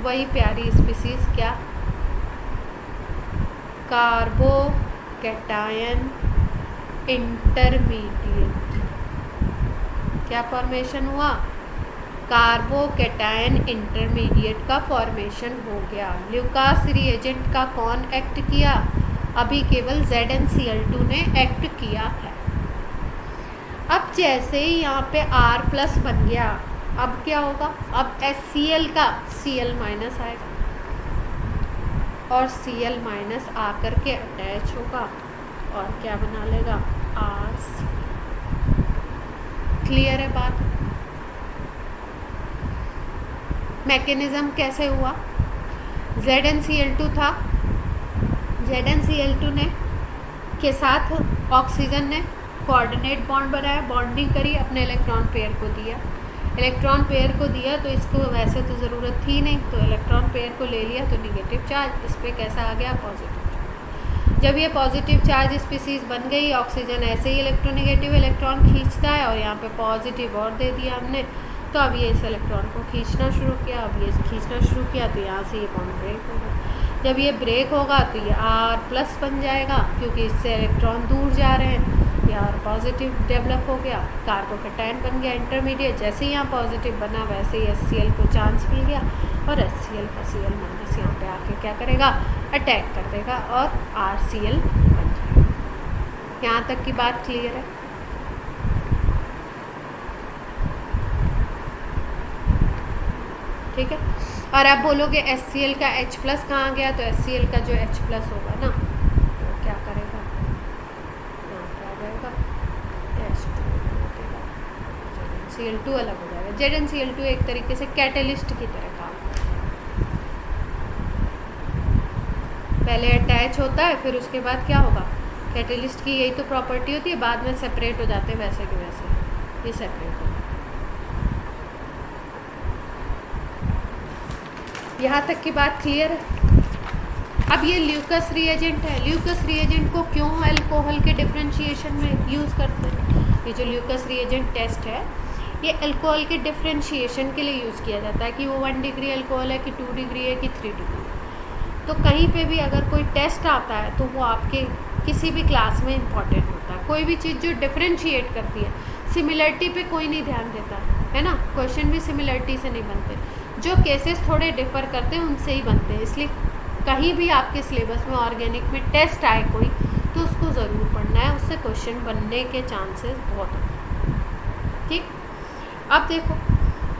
वही प्यारी स्पीसीज, क्या, कार्बोकैटायन इंटरमीडिएट। क्या फॉर्मेशन हुआ, कार्बोकेटायन इंटरमीडिएट का फॉर्मेशन हो गया। ल्यूकास रिएजेंट का कौन एक्ट किया? अभी केवल ZnCl2 ने एक्ट किया है। अब जैसे ही यहाँ पे R+ बन गया, अब क्या होगा? अब HCl का Cl- आएगा और Cl- आकर के अटैच होगा और क्या बना लेगा? R। क्लियर है बात? मैकेनिज्म कैसे हुआ? ZnCl2 था, ZnCl2 ने के साथ ऑक्सीजन ने कोऑर्डिनेट बॉन्ड बनाया, बॉन्डिंग करी, अपने इलेक्ट्रॉन पेयर को दिया। इलेक्ट्रॉन पेयर को दिया तो इसको वैसे तो ज़रूरत थी नहीं, तो इलेक्ट्रॉन पेयर को ले लिया तो निगेटिव चार्ज, इस पर कैसा आ गया? Positive charge. जब ये पॉजिटिव चार्ज स्पीसीज बन गई, ऑक्सीजन ऐसे ही इलेक्ट्रोनिगेटिव इलेक्ट्रॉन खींचता है और यहाँ पे पॉजिटिव और दे दिया हमने, तो अब ये इस इलेक्ट्रॉन को खींचना शुरू किया। अब ये खींचना शुरू किया तो यहाँ से ये बॉन्ड ब्रेक होगा। जब ये ब्रेक होगा तो ये R+ बन जाएगा, क्योंकि इससे इलेक्ट्रॉन दूर जा रहे हैं। यहाँ पॉजिटिव डेवलप हो गया, कार्बोकेटायन बन गया इंटरमीडिएट। जैसे ही यहाँ पॉजिटिव बना वैसे ही HCl को चांस मिल गया और HCl का Cl- यहाँ पे आके क्या करेगा? अटैक कर देगा और RCl बन जाएगा। यहाँ तक की बात क्लियर है? ठीक है। और आप बोलोगे HCl का H+ कहाँ गया? तो HCl का जो H+ होगा ना, तो क्या करेगा? यहाँ पे आ जाएगा ZnCl2 अलग हो जाएगा। ZnCl2 एक तरीके से कैटलिस्ट की तरह काम करता है। पहले अटैच होता है, फिर उसके बाद क्या होगा? कैटलिस्ट की यही तो प्रॉपर्टी होती है, बाद में सेपरेट हो जाते हैं वैसे के वैसे, ये सेपरेट हो। यहाँ तक की बात क्लियर है? अब ये ल्यूकस रिएजेंट है। ल्यूकस रिएजेंट को क्यों अल्कोहल के डिफरेंशिएशन में यूज़ करते हैं? ये जो ल्यूकस रिएजेंट टेस्ट है, ये अल्कोहल के डिफरेंशिएशन के लिए यूज़ किया जाता है कि वो 1 डिग्री अल्कोहल है कि 2 डिग्री है कि 3 डिग्री है। तो कहीं पे भी अगर कोई टेस्ट आता है तो वो आपके किसी भी क्लास में इम्पॉर्टेंट होता है। कोई भी चीज़ जो डिफरेंशिएट करती है, सिमिलरिटी पे कोई नहीं ध्यान देता है ना, क्वेश्चन भी सिमिलरिटी से नहीं बनते, जो केसेस थोड़े डिफर करते हैं उनसे ही बनते हैं। इसलिए कहीं भी आपके सिलेबस में ऑर्गेनिक में टेस्ट आए कोई, तो उसको ज़रूर पढ़ना है, उससे क्वेश्चन बनने के चांसेस बहुत होते हैं। ठीक। अब देखो,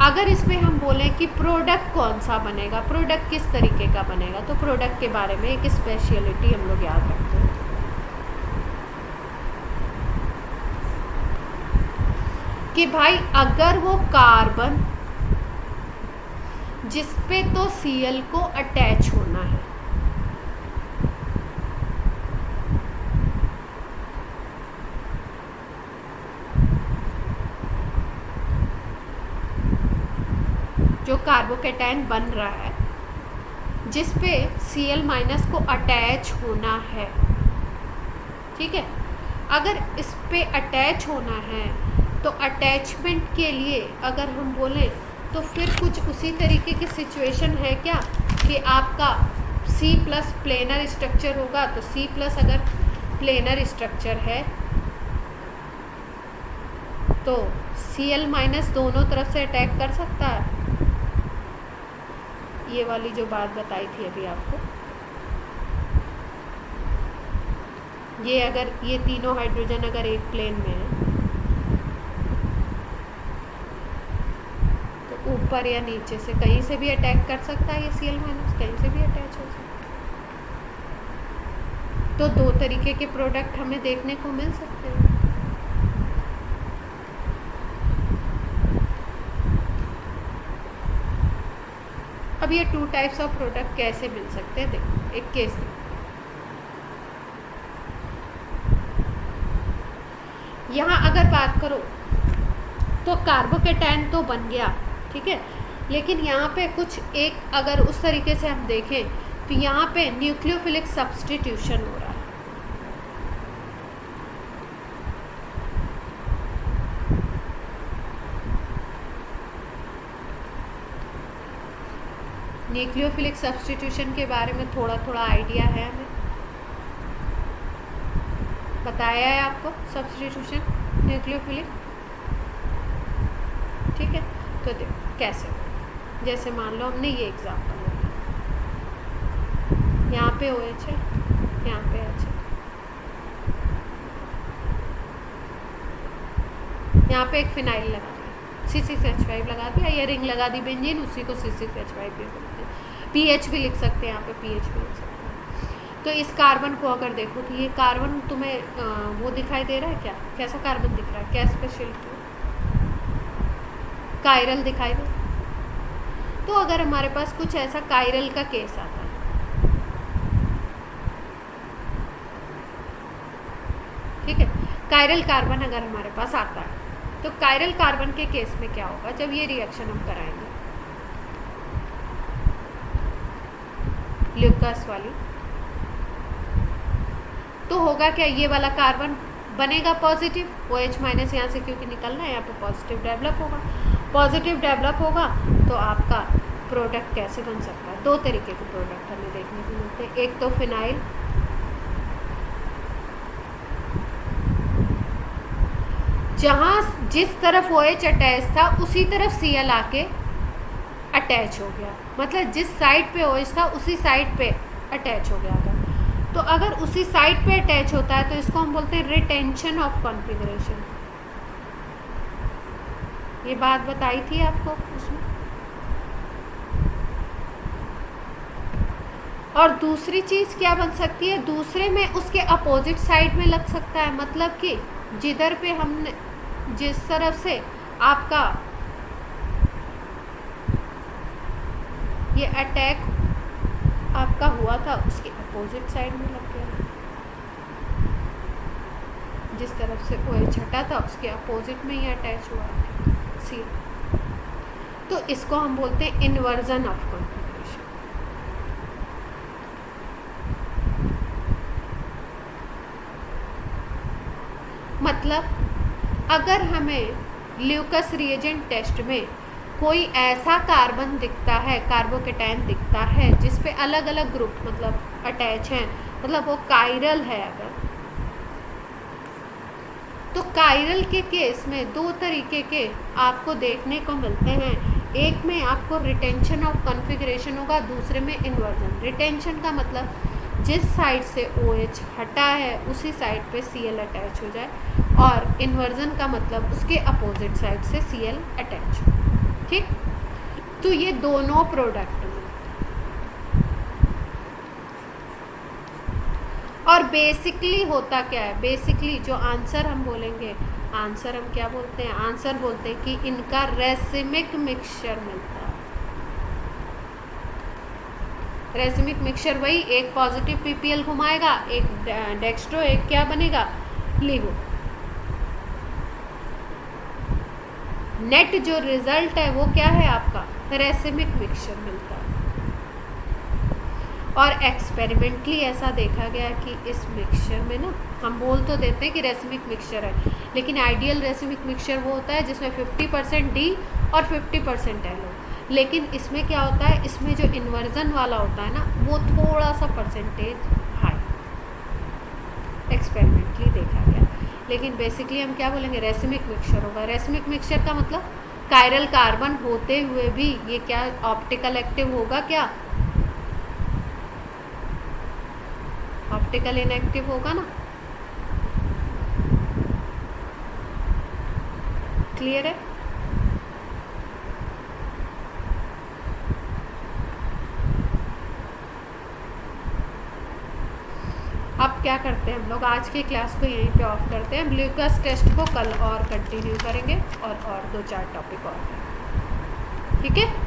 अगर इसमें हम बोलें कि प्रोडक्ट कौन सा बनेगा, प्रोडक्ट किस तरीके का बनेगा, तो प्रोडक्ट के बारे में एक स्पेशलिटी हम लोग याद रखते हैं कि भाई अगर वो कार्बन जिस पे तो Cl को अटैच होना है, जो कार्बोकेटायन बन रहा है जिस पे Cl- को अटैच होना है, ठीक है, अगर इस पे अटैच होना है तो अटैचमेंट के लिए अगर हम बोलें तो फिर कुछ उसी तरीके की सिचुएशन है क्या कि आपका C+ प्लेनर स्ट्रक्चर होगा, तो C+ अगर प्लेनर स्ट्रक्चर है तो Cl- दोनों तरफ से अटैक कर सकता है। ये वाली जो बात बताई थी अभी आपको, ये अगर ये तीनों हाइड्रोजन अगर एक प्लेन में है तो ऊपर या नीचे से कहीं से भी अटैक कर सकता है ये Cl- कहीं से भी अटैच हो सकता है। तो दो तरीके के प्रोडक्ट हमें देखने को मिल सकते हैं। अब ये 2 टाइप्स ऑफ प्रोडक्ट कैसे मिल सकते हैं, देखो एक केस देखो। यहाँ अगर बात करो तो कार्बोकेटायन तो बन गया, ठीक है, लेकिन यहाँ पे कुछ एक अगर उस तरीके से हम देखें तो यहाँ पे न्यूक्लियोफिलिक सब्स्टिट्यूशन हो रहा है। न्यूक्लियोफिलिक सब्स्टिट्यूशन के बारे में थोड़ा थोड़ा आइडिया है हमें, बताया है आपको सब्स्टिट्यूशन न्यूक्लियोफिलिक, ठीक है। तो देखो कैसे, जैसे मान लो हमने ये एग्जाम्पल लिया, यहाँ पे OH है, यहाँ पे H है, यहाँ पे एक फिनाइल लगा दिया, C6H5 लगा दिया, या रिंग लगा दी बेंजीन, उसी को C6H5 भी बोलते हैं। pH भी लिख सकते हैं, यहाँ पे pH भी लिख सकते हैं। तो इस कार्बन को अगर देखो तो ये कार्बन तुम्हें वो दिखाई दे रहा है क्या, कैसा कार्बन दिख रहा है, क्या स्पेशलिटी, कायरल दिखाई दे। तो अगर हमारे पास कुछ ऐसा कायरल का केस आता है, ठीक है, कायरल कार्बन अगर हमारे पास आता है, तो कायरल कार्बन के केस में क्या होगा, जब ये रिएक्शन हम कराएंगे ल्यूकास वाली, तो होगा क्या, ये वाला कार्बन बनेगा पॉजिटिव, OH माइनस यहाँ से क्योंकि निकलना है, यहाँ पे पॉजिटिव डेवलप होगा, पॉजिटिव डेवलप होगा तो आपका प्रोडक्ट कैसे बन सकता है, दो तरीके के प्रोडक्ट हमें देखने को मिलते हैं। एक तो फिनाइल, जहाँ जिस तरफ OH अटैच था उसी तरफ Cl आके अटैच हो गया, मतलब जिस साइड पे OH था उसी साइड पे अटैच हो गया था। तो अगर उसी साइड पे अटैच होता है तो इसको हम बोलते हैं रिटेंशन ऑफ कॉन्फ़िगरेशन। ये बात बताई थी आपको उसमें। और दूसरी चीज़ क्या बन सकती है, दूसरे में उसके अपोजिट साइड में लग सकता है, मतलब कि जिधर पे हमने जिस तरफ से आपका ये अटैक आपका हुआ था उसके अपोजिट साइड में लग गया, जिस तरफ से OH हटा था उसके अपोजिट में ही अटैच हुआ सी। तो इसको हम बोलते हैं इन्वर्जन ऑफ कॉन्फ़िगरेशन। मतलब अगर हमें ल्यूकस रिएजेंट टेस्ट में कोई ऐसा कार्बन दिखता है, कार्बोकेटायन दिखता है जिस पे अलग अलग ग्रुप मतलब अटैच हैं, मतलब वो कायरल है अगर, तो कायरल के केस में दो तरीके के आपको देखने को मिलते हैं। एक में आपको रिटेंशन ऑफ कॉन्फ़िगरेशन होगा, दूसरे में इन्वर्जन। रिटेंशन का मतलब जिस साइड से OH हटा है उसी साइड पे Cl अटैच हो जाए, और इन्वर्जन का मतलब उसके अपोजिट साइड से Cl अटैच हो। ठीक, तो ये दोनों प्रोडक्ट में। और बेसिकली होता क्या है, बेसिकली जो आंसर हम बोलेंगे, आंसर हम क्या बोलते हैं, आंसर बोलते हैं कि इनका रेसिमिक मिक्सचर मिलता है। रेसिमिक मिक्सचर वही, एक पॉजिटिव PPL घुमाएगा, एक डेक्स्ट्रो, एक क्या बनेगा, लिवो। नेट जो रिजल्ट है वो क्या है आपका, रेसिमिक मिक्सचर मिलता है। और एक्सपेरिमेंटली ऐसा देखा गया कि इस मिक्सचर में ना, हम बोल तो देते हैं कि रेसिमिक मिक्सचर है, लेकिन आइडियल रेसिमिक मिक्सचर वो होता है जिसमें 50% D और 50% L हो। लेकिन इसमें क्या होता है, इसमें जो इन्वर्जन वाला होता है ना, वो थोड़ा सा परसेंटेज हाई एक्सपेरिमेंटली देखा गया। लेकिन बेसिकली हम क्या बोलेंगे, रेसिमिक मिक्सचर होगा। रेसिमिक मिक्सचर का मतलब कायरल कार्बन होते हुए भी ये क्या ऑप्टिकल एक्टिव होगा, क्या ऑप्टिकल इनएक्टिव होगा ना। क्लियर है? अब क्या करते हैं हम लोग, आज की क्लास को यहीं पे ऑफ करते हैं। ल्यूकास टेस्ट को कल और कंटिन्यू करेंगे और 2-4 टॉपिक और करेंगे। ठीक है।